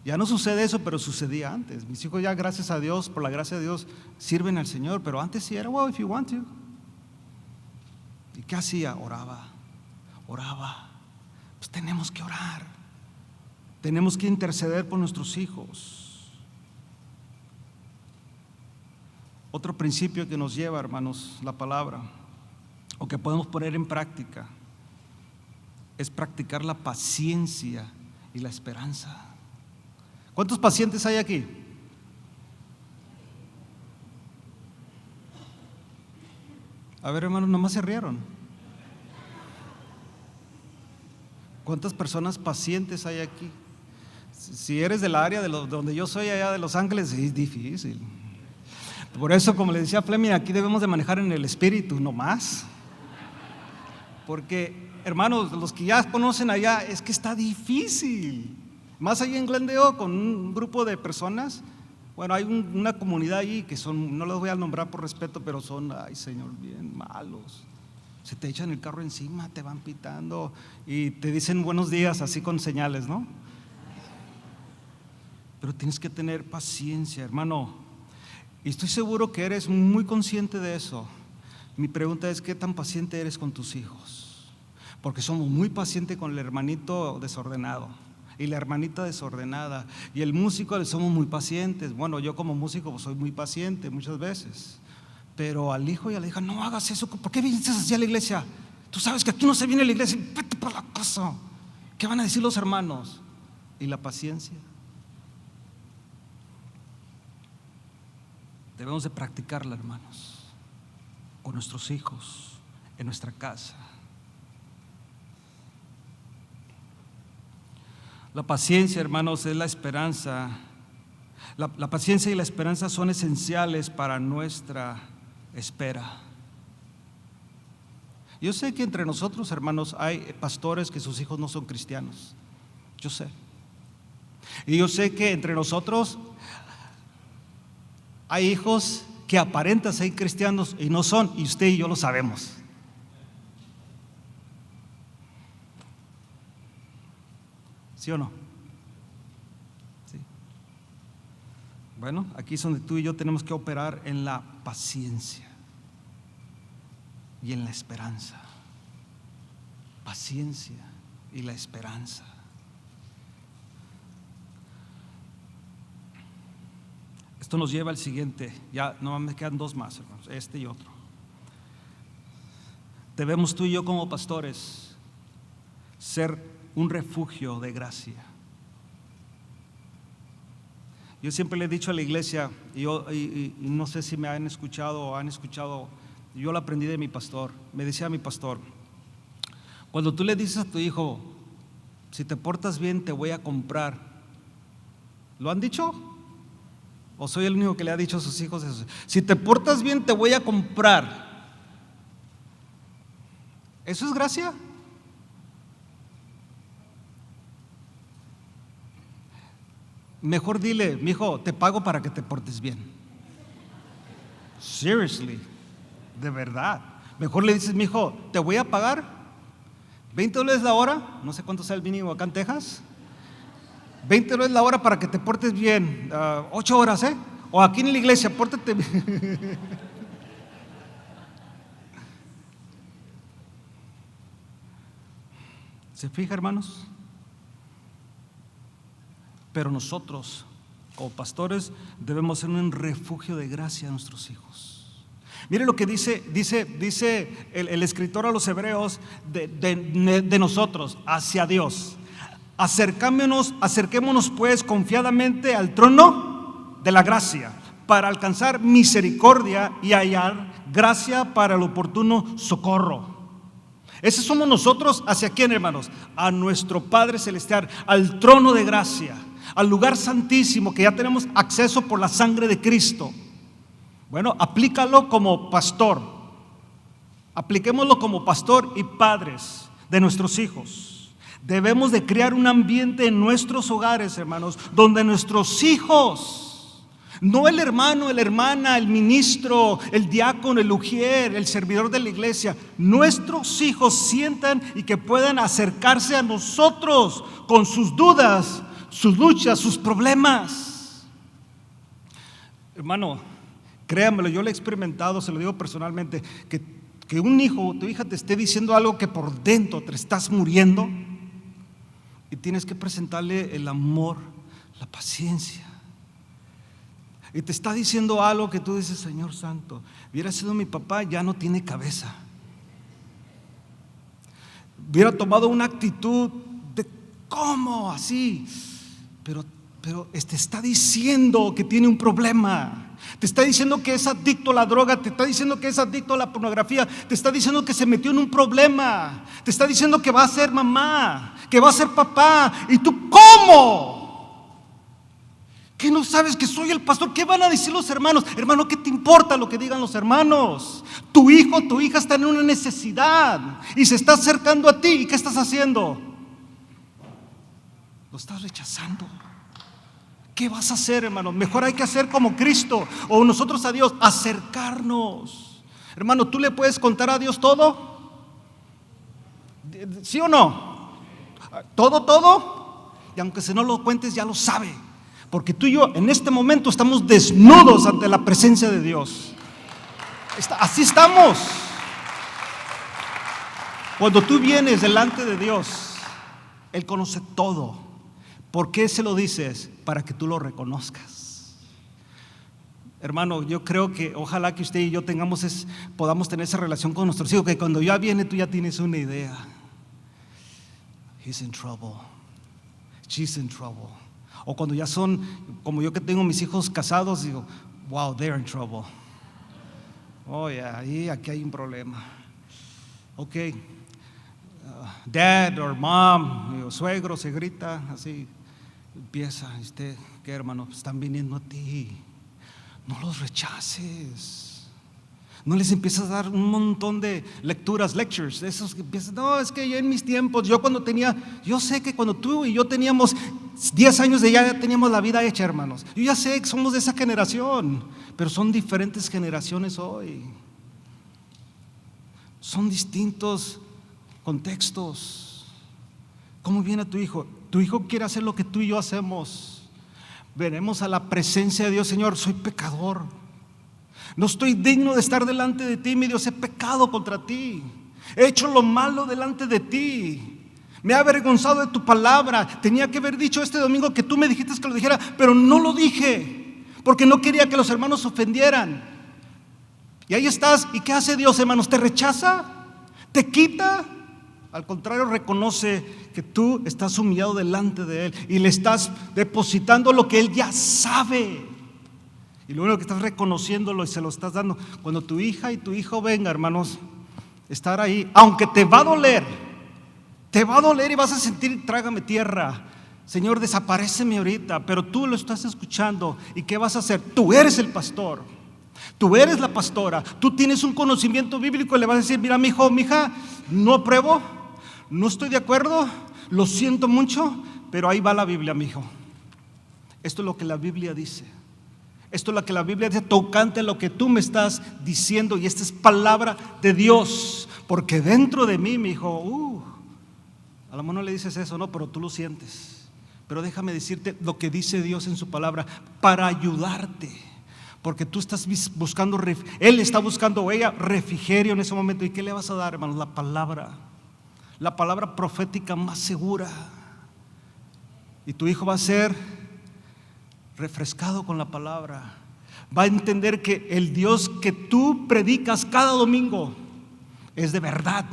Ya no sucede eso, pero sucedía antes. Mis hijos ya, gracias a Dios, por la gracia de Dios, sirven al Señor, pero antes sí era, well, if you want to. ¿Y qué hacía? Oraba. Pues tenemos que orar. Tenemos que interceder por nuestros hijos. Otro principio que nos lleva, hermanos, la palabra, o que podemos poner en práctica, es practicar la paciencia y la esperanza. ¿Cuántos pacientes hay aquí? A ver, hermanos, nomás se rieron. ¿Cuántas personas pacientes hay aquí? Si eres del área de donde yo soy, allá de Los Ángeles, es difícil. Por eso, como le decía Fleming, aquí debemos de manejar en el espíritu, no más. Porque, hermanos, los que ya conocen allá, es que está difícil. Más allá en Glendale, con un grupo de personas, bueno, hay una comunidad allí que son, no los voy a nombrar por respeto, pero son, ay Señor, bien malos. Se te echan el carro encima, te van pitando y te dicen buenos días, así con señales, ¿no? Pero tienes que tener paciencia, hermano. Y estoy seguro que eres muy consciente de eso. Mi pregunta es, ¿qué tan paciente eres con tus hijos? Porque somos muy pacientes con el hermanito desordenado y la hermanita desordenada, y el músico somos muy pacientes. Bueno, yo como músico pues soy muy paciente muchas veces, pero al hijo y a la hija, no hagas eso. ¿Por qué vienes así a la iglesia? Tú sabes que aquí no se viene a la iglesia, vete para la casa. ¿Qué van a decir los hermanos? Y la paciencia debemos de practicarla, hermanos, con nuestros hijos, en nuestra casa. La paciencia, hermanos, es la esperanza. La paciencia y la esperanza son esenciales para nuestra espera. Yo sé que entre nosotros, hermanos, hay pastores que sus hijos no son cristianos. Yo sé. Y yo sé que entre nosotros hay hijos que aparentan ser cristianos y no son, y usted y yo lo sabemos. ¿Sí o no? Sí. Bueno, aquí es donde tú y yo tenemos que operar en la paciencia y en la esperanza. Paciencia y la esperanza. Esto nos lleva al siguiente. Ya no me quedan dos más, hermanos, este y otro. Debemos tú y yo como pastores ser un refugio de gracia. Yo siempre le he dicho a la iglesia, y no sé si me han escuchado o han escuchado, yo lo aprendí de mi pastor. Me decía mi pastor, cuando tú le dices a tu hijo, si te portas bien te voy a comprar, ¿lo han dicho? ¿O soy el único que le ha dicho a sus hijos eso? Si te portas bien te voy a comprar. ¿Eso es gracia? Mejor dile, mijo, te pago para que te portes bien. Seriously, de verdad. Mejor le dices, mijo, te voy a pagar $20 la hora, no sé cuánto sea el mínimo acá en Texas, $20 la hora para que te portes bien, 8 horas, o aquí en la iglesia, pórtate bien. ¿Se fija, hermanos? Pero nosotros, como pastores, debemos ser un refugio de gracia a nuestros hijos. Mire lo que dice el escritor a los hebreos de nosotros hacia Dios. Acerquémonos pues confiadamente al trono de la gracia para alcanzar misericordia y hallar gracia para el oportuno socorro. Ese somos nosotros. ¿Hacia quién, hermanos? A nuestro Padre Celestial, al trono de gracia, al lugar santísimo que ya tenemos acceso por la sangre de Cristo. Bueno, aplícalo como pastor. Apliquémoslo como pastor y padres de nuestros hijos. Debemos de crear un ambiente en nuestros hogares, hermanos, donde nuestros hijos, no el hermano, la hermana, el ministro, el diácono, el ujier, el servidor de la iglesia, nuestros hijos sientan y que puedan acercarse a nosotros con sus dudas, sus luchas, sus problemas. Hermano, créamelo, yo lo he experimentado, se lo digo personalmente, que un hijo o tu hija te esté diciendo algo que por dentro te estás muriendo y tienes que presentarle el amor, la paciencia. Y te está diciendo algo que tú dices, Señor Santo, hubiera sido mi papá, ya no tiene cabeza. Hubiera tomado una actitud de ¿cómo? Así. Pero te está diciendo que tiene un problema. Te está diciendo que es adicto a la droga, te está diciendo que es adicto a la pornografía, te está diciendo que se metió en un problema, te está diciendo que va a ser mamá, que va a ser papá. Y tú, ¿cómo? ¿Qué no sabes que soy el pastor? ¿Qué van a decir los hermanos? Hermano, ¿qué te importa lo que digan los hermanos? Tu hijo, tu hija está en una necesidad y se está acercando a ti. ¿Y qué estás haciendo? Lo estás rechazando. ¿Qué vas a hacer, hermano? Mejor hay que hacer como Cristo o nosotros a Dios, acercarnos. Hermano, ¿tú le puedes contar a Dios todo? ¿Sí o no? ¿Todo? Y aunque si no lo cuentes, ya lo sabe. Porque tú y yo en este momento estamos desnudos ante la presencia de Dios. Así estamos. Cuando tú vienes delante de Dios, Él conoce todo. ¿Por qué se lo dices? Para que tú lo reconozcas. Hermano, yo creo que ojalá que usted y yo podamos tener esa relación con nuestros hijos, que cuando ya viene tú ya tienes una idea. He's in trouble. She's in trouble. O cuando ya son, como yo que tengo mis hijos casados, digo, wow, they're in trouble. Oh, yeah, aquí hay un problema. Ok, dad or mom, suegro, se grita, así, empieza, ¿qué, hermano? Están viniendo a ti. No los rechaces. No les empiezas a dar un montón de lectures, esos que empiezan, no, es que yo en mis tiempos, yo sé que cuando tú y yo teníamos 10 años de ya teníamos la vida hecha, hermanos. Yo ya sé que somos de esa generación, pero son diferentes generaciones hoy. Son distintos contextos. ¿Cómo viene tu hijo? Tu hijo quiere hacer lo que tú y yo hacemos. Veremos a la presencia de Dios, Señor, soy pecador. No estoy digno de estar delante de ti, mi Dios, he pecado contra ti. He hecho lo malo delante de ti. Me he avergonzado de tu palabra. Tenía que haber dicho este domingo que tú me dijiste que lo dijera, pero no lo dije, porque no quería que los hermanos se ofendieran. Y ahí estás, ¿y qué hace Dios, hermanos? ¿Te rechaza? ¿Te quita? Al contrario, reconoce que tú estás humillado delante de Él y le estás depositando lo que Él ya sabe. Y lo único que estás reconociéndolo y se lo estás dando. Cuando tu hija y tu hijo venga, hermanos, estar ahí, aunque te va a doler y vas a sentir, trágame tierra, Señor, desaparéceme ahorita, pero tú lo estás escuchando. ¿Y qué vas a hacer? Tú eres el pastor, tú eres la pastora, tú tienes un conocimiento bíblico y le vas a decir, mira, mi hijo, mi hija, no apruebo, no estoy de acuerdo, lo siento mucho, pero ahí va la Biblia, mi hijo. Esto es lo que la Biblia dice. Esto es lo que la Biblia dice tocante a lo que tú me estás diciendo, y esta es palabra de Dios, porque dentro de mí, mi hijo, a lo mejor no le dices eso, no, pero tú lo sientes. Pero déjame decirte lo que dice Dios en su palabra para ayudarte, porque tú estás buscando, Él está buscando, o ella, refrigerio en ese momento. ¿Y qué le vas a dar, hermanos? La palabra profética más segura. Y tu hijo va a ser refrescado con la palabra. Va a entender que el Dios que tú predicas cada domingo es de verdad.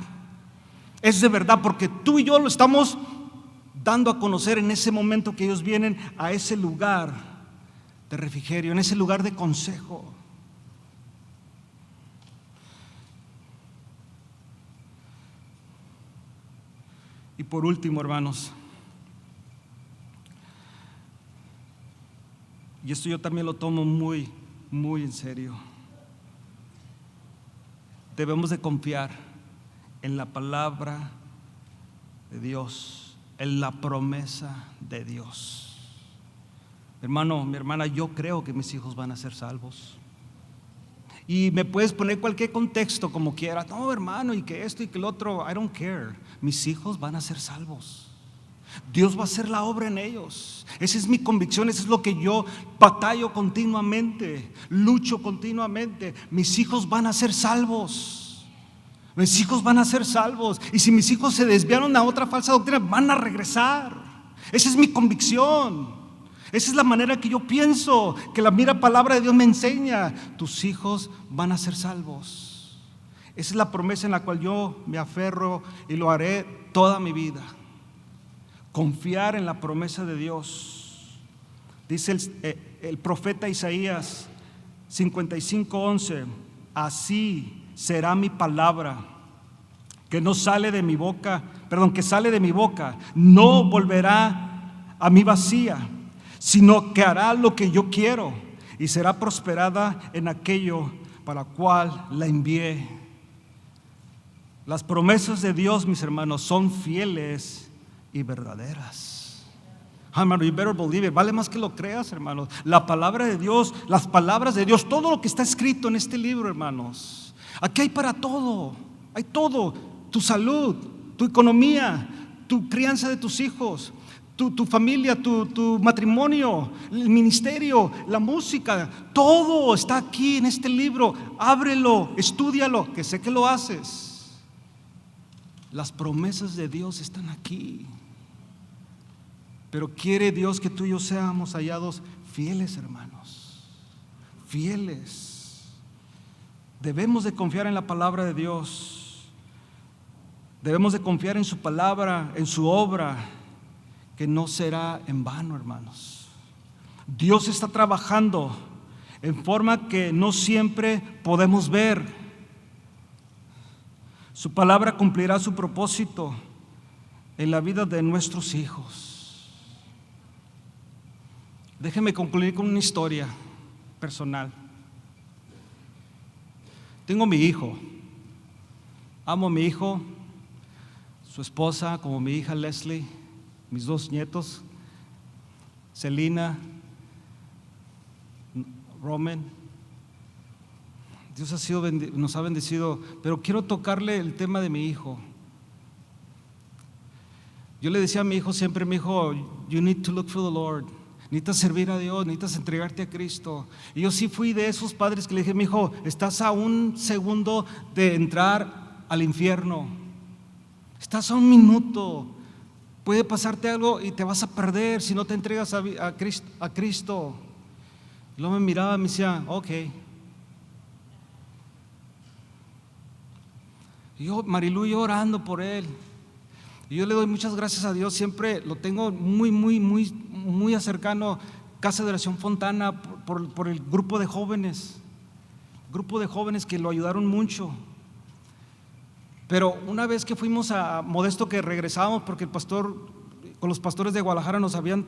Es de verdad, porque tú y yo lo estamos dando a conocer en ese momento que ellos vienen a ese lugar de refrigerio, en ese lugar de consejo. Y por último, hermanos, y esto yo también lo tomo muy, muy en serio, debemos de confiar en la palabra de Dios, en la promesa de Dios. Hermano, mi hermana, yo creo que mis hijos van a ser salvos. Y me puedes poner cualquier contexto como quieras. No, hermano, y que esto y que el otro, I don't care. Mis hijos van a ser salvos. Dios va a hacer la obra en ellos. Esa es mi convicción, eso es lo que yo batallo continuamente, lucho continuamente. Mis hijos van a ser salvos. Mis hijos van a ser salvos. Y si mis hijos se desviaron a otra falsa doctrina, van a regresar. Esa es mi convicción. Esa es la manera que yo pienso, que la mira palabra de Dios me enseña. Tus hijos van a ser salvos. Esa es la promesa en la cual yo me aferro y lo haré toda mi vida. Confiar en la promesa de Dios. Dice el profeta Isaías 55:11: así será mi palabra que sale de mi boca, no volverá a mí vacía, sino que hará lo que yo quiero y será prosperada en aquello para cual la envié. Las promesas de Dios, mis hermanos, son fieles y verdaderas. Hermano, you better believe it. Vale más que lo creas, hermanos. La palabra de Dios, las palabras de Dios, todo lo que está escrito en este libro, hermanos. Aquí hay para todo. Hay todo. Tu salud, tu economía, tu crianza de tus hijos, tu familia, tu matrimonio, el ministerio, la música. Todo está aquí en este libro. Ábrelo, estúdialo, que sé que lo haces. Las promesas de Dios están aquí. Pero quiere Dios que tú y yo seamos hallados fieles, hermanos. Fieles. Debemos de confiar en la palabra de Dios. Debemos de confiar en su palabra, en su obra, que no será en vano, hermanos. Dios está trabajando en forma que no siempre podemos ver. Su palabra cumplirá su propósito en la vida de nuestros hijos. Déjeme concluir con una historia personal. Tengo mi hijo. Amo a mi hijo, su esposa, como mi hija Leslie, mis dos nietos, Celina, Roman. Dios nos ha bendecido, pero quiero tocarle el tema de mi hijo. Yo le decía a mi hijo siempre, mi hijo, you need to look for the Lord. Necesitas servir a Dios, necesitas entregarte a Cristo. Y yo sí fui de esos padres que le dije, mi hijo, estás a un segundo de entrar al infierno. Estás a un minuto. Puede pasarte algo y te vas a perder si no te entregas a Cristo. Y luego me miraba y me decía, ok. Y yo, Marilu, yo orando por él. Y yo le doy muchas gracias a Dios, siempre lo tengo muy cercano. Casa de Oración Fontana, por el grupo de jóvenes que lo ayudaron mucho. Pero una vez que fuimos a Modesto, que regresábamos porque el pastor, con los pastores de Guadalajara, nos habían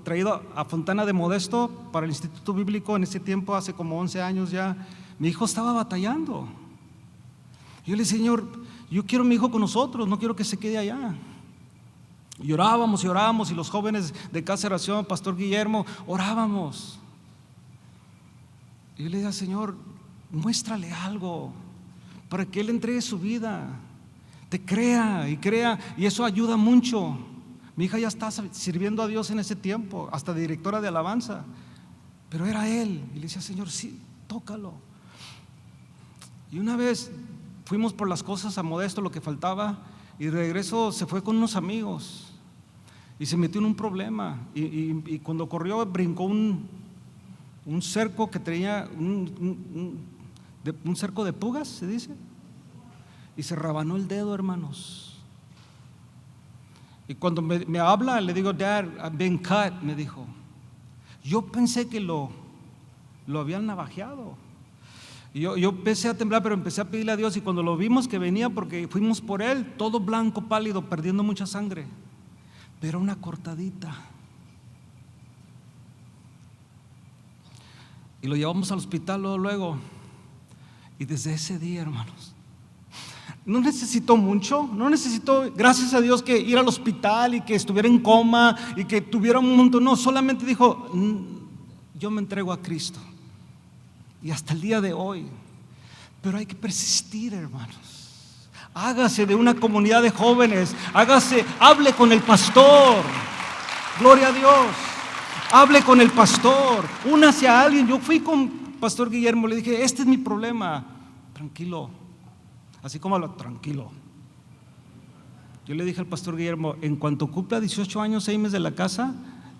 traído a Fontana de Modesto para el Instituto Bíblico en ese tiempo, hace como 11 años ya. Mi hijo estaba batallando. Yo le dije, Señor, yo quiero a mi hijo con nosotros, no quiero que se quede allá. Y orábamos, y los jóvenes de Casa de Oración, Pastor Guillermo, orábamos. Y yo le dije, Señor, muéstrale algo para que Él entregue su vida, te crea, y eso ayuda mucho. Mi hija ya está sirviendo a Dios en ese tiempo, hasta directora de alabanza, pero era Él. Y le decía, Señor, sí, tócalo. Y una vez fuimos por las cosas a Modesto, lo que faltaba, y de regreso se fue con unos amigos y se metió en un problema, y cuando corrió brincó un cerco que tenía un cerco de pugas, se dice, y se rabanó el dedo, hermanos. Y cuando me habla, le digo, Dad, I've been cut, me dijo. Yo pensé que lo habían navajeado. Y yo empecé a temblar, pero empecé a pedirle a Dios, y cuando lo vimos que venía, porque fuimos por él, todo blanco, pálido, perdiendo mucha sangre, pero una cortadita. Y lo llevamos al hospital luego. Y desde ese día, hermanos, no necesitó mucho, no necesitó, gracias a Dios, que ir al hospital y que estuviera en coma y que tuviera un montón. No, solamente dijo, yo me entrego a Cristo. Y hasta el día de hoy. Pero hay que persistir, hermanos. Hágase de una comunidad de jóvenes, hable con el pastor. Gloria a Dios. Hable con el pastor, únase a alguien. Yo fui con Pastor Guillermo, le dije, este es mi problema. Tranquilo, así como habla, tranquilo. Yo le dije al Pastor Guillermo, en cuanto cumpla 18 años, 6 meses de la casa,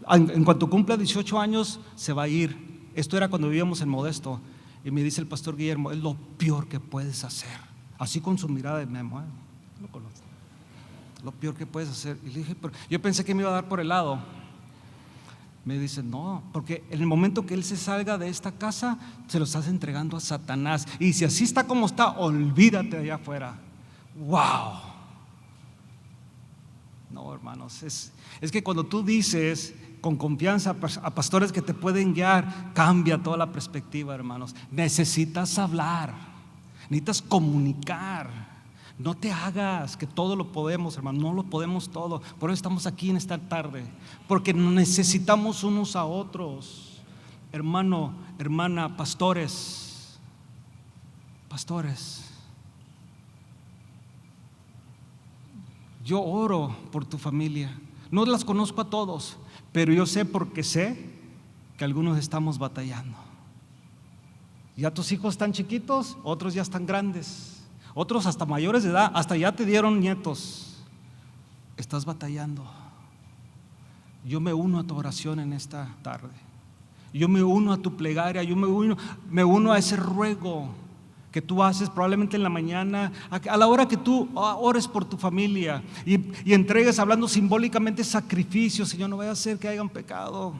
en cuanto cumpla 18 años, se va a ir. Esto era cuando vivíamos en Modesto. Y me dice el Pastor Guillermo, es lo peor que puedes hacer. Así con su mirada de Memo, lo conozco. Lo peor que puedes hacer. Y le dije, pero yo pensé que me iba a dar por el lado. Me dice, no, porque en el momento que él se salga de esta casa, se lo estás entregando a Satanás. Y si así está como está, olvídate allá afuera. ¡Wow! No, hermanos, es que cuando tú dices con confianza a pastores que te pueden guiar, cambia toda la perspectiva, hermanos. Necesitas hablar, necesitas comunicar. No te hagas que todo lo podemos, hermano, no lo podemos todo. Por eso estamos aquí en esta tarde, porque necesitamos unos a otros. Hermano, hermana, pastores, yo oro por tu familia. No las conozco a todos, pero yo sé, porque sé que algunos estamos batallando. Ya tus hijos están chiquitos, otros ya están grandes, otros hasta mayores de edad, hasta ya te dieron nietos. Estás batallando. Yo me uno a tu oración en esta tarde. Yo me uno a tu plegaria. Yo me uno a ese ruego que tú haces probablemente en la mañana, a la hora que tú ores por tu familia y entregues, hablando simbólicamente, sacrificio. Señor, no vaya a ser que hagan pecado.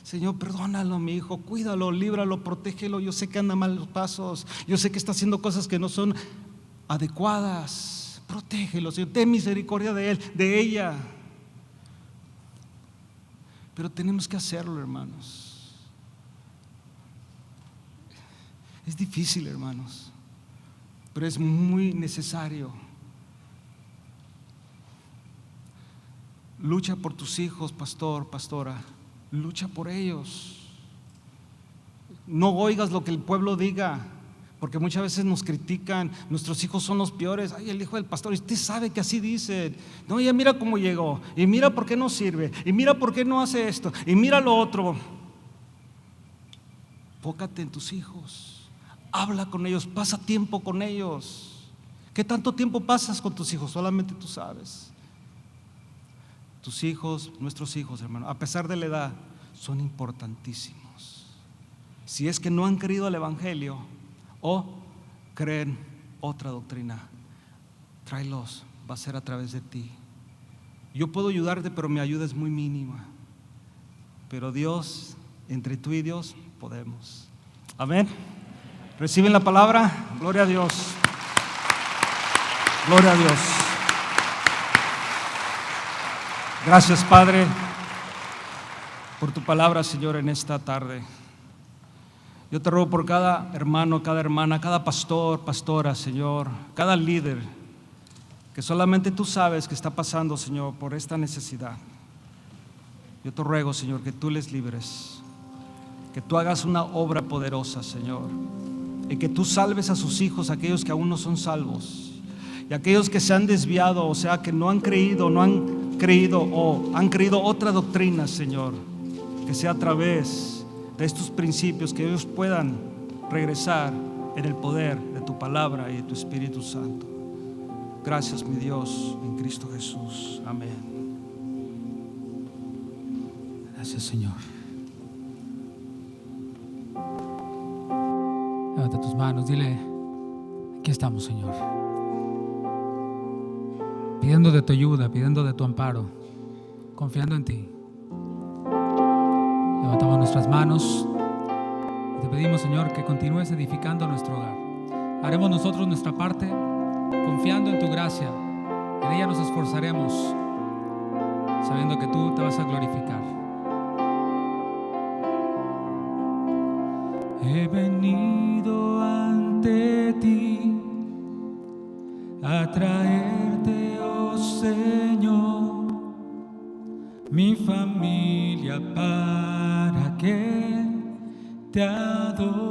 Señor, perdónalo, mi hijo, cuídalo, líbralo, protégelo. Yo sé que anda mal los pasos, yo sé que está haciendo cosas que no son adecuadas. Protégelo, Señor, ten misericordia de él, de ella. Pero tenemos que hacerlo, hermanos. Es difícil, hermanos, pero es muy necesario. Lucha por tus hijos, pastor, pastora. Lucha por ellos. No oigas lo que el pueblo diga, porque muchas veces nos critican. Nuestros hijos son los peores. Ay, el hijo del pastor, usted sabe que así dicen. No, ya mira cómo llegó, y mira por qué no sirve, y mira por qué no hace esto, y mira lo otro. Enfócate en tus hijos, habla con ellos, pasa tiempo con ellos. ¿Qué tanto tiempo pasas con tus hijos? Solamente tú sabes. Tus hijos, nuestros hijos, hermano, a pesar de la edad, son importantísimos. Si es que no han creído al Evangelio o creen otra doctrina, tráelos, va a ser a través de ti. Yo puedo ayudarte, pero mi ayuda es muy mínima. Pero Dios, entre tú y Dios, podemos. Amén. ¿Reciben la palabra? Gloria a Dios. Gloria a Dios. Gracias, Padre, por tu palabra, Señor, en esta tarde. Yo te ruego por cada hermano, cada hermana, cada pastor, pastora, Señor, cada líder, que solamente tú sabes que está pasando, Señor, por esta necesidad. Yo te ruego, Señor, que tú les libres. que tú hagas una obra poderosa, Señor, y que tú salves a sus hijos, aquellos que aún no son salvos, y aquellos que se han desviado, o sea, que no han creído o han creído otra doctrina, Señor, que sea a través de estos principios que ellos puedan regresar en el poder de tu palabra y de tu Espíritu Santo. Gracias, mi Dios, en Cristo Jesús. Amén. Gracias, Señor. Levanta tus manos, dile: aquí estamos, Señor, pidiendo de tu ayuda, pidiendo de tu amparo, confiando en ti. Levantamos nuestras manos y te pedimos, Señor, que continúes edificando nuestro hogar. Haremos nosotros nuestra parte, confiando en tu gracia. En ella nos esforzaremos, sabiendo que tú te vas a glorificar. He venido ante ti a traerte, oh Señor, mi familia para que te adore.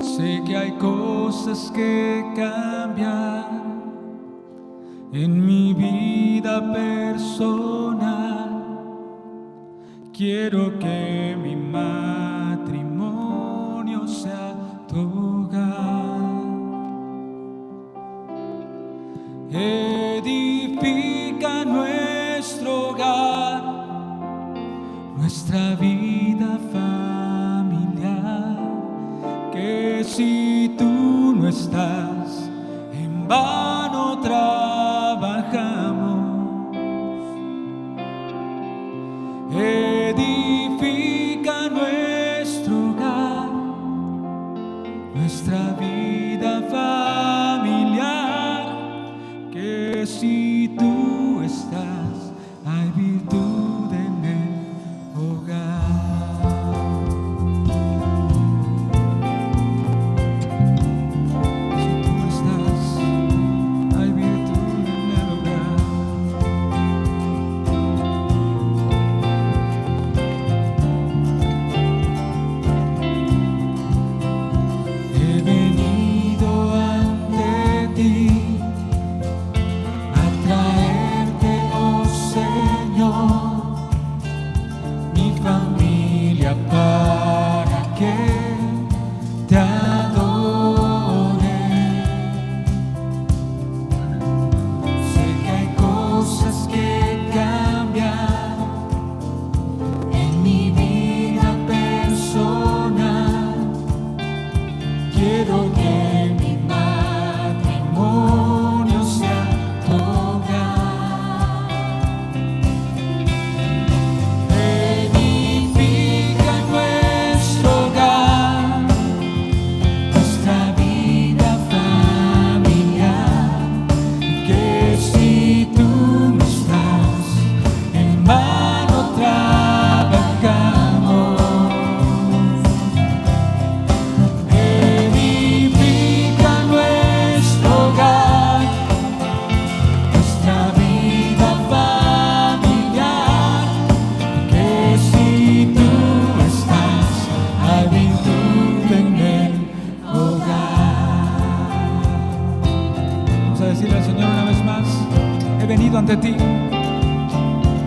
Sé que hay cosas que cambiar en mi vida personal. Quiero que mi matrimonio sea tu hogar. Edifica nuestro hogar, nuestra vida familiar. Que si tú no estás, en vano trabajamos. Edifica nuestro hogar, nuestra vida familiar. Que si tú estás, hay virtud en el hogar. Si tú estás, hay virtud en el hogar. He venido ante ti a traerte, oh Señor, mi familia para que te adore. Sé que hay cosas que cambiar en mi vida personal. Quiero que mi matrimonio sea tu hogar. Edifica nuestro hogar, nuestra vida familiar. Que si tú no estás, en vano trabajamos. Edifica nuestro hogar, nuestra vida familiar. Que si tú estás, hay virtud en el hogar. Vamos a decirle al Señor una vez más: he venido ante ti.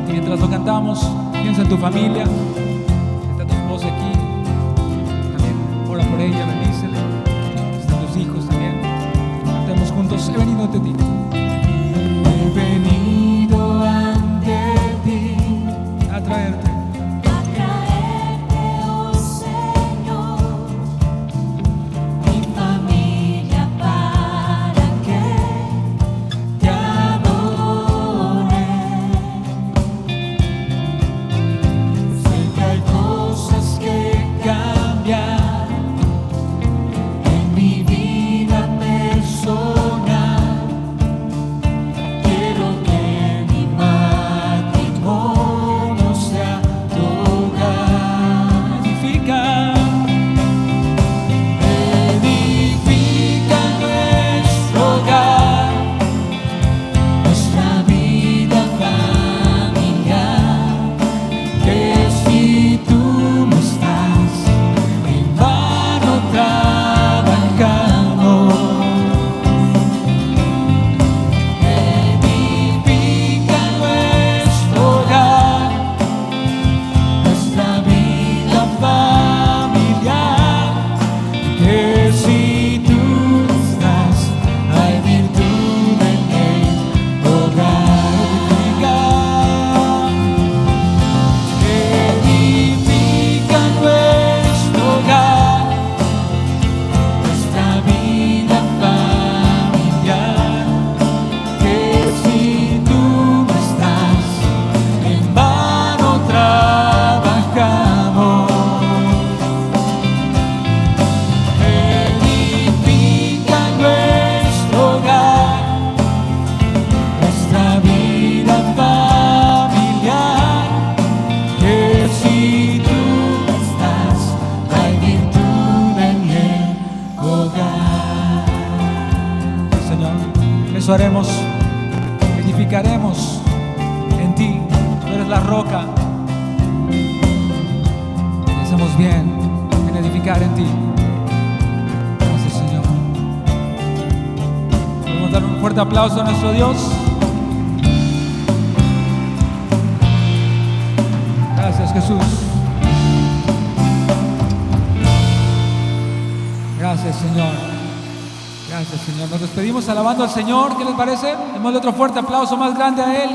Y mientras lo cantamos, piensa en tu familia. Está tu esposa aquí, también ora por ella, bendícele. Están tus hijos también. Cantemos juntos: he venido ante ti. He venido ante ti a traerte. Oh Señor, mi familia para que te adore. Sé que hay cosas que cambiar en mi vida personal. Quiero que eso haremos, edificaremos en ti. Tú eres la roca. Y hacemos bien en edificar en ti. Gracias, Señor. Podemos dar un fuerte aplauso a nuestro Dios. Gracias, Jesús. Gracias, Señor. Gracias, Señor. Nos despedimos alabando al Señor. ¿Qué les parece? Démosle otro fuerte aplauso más grande a Él.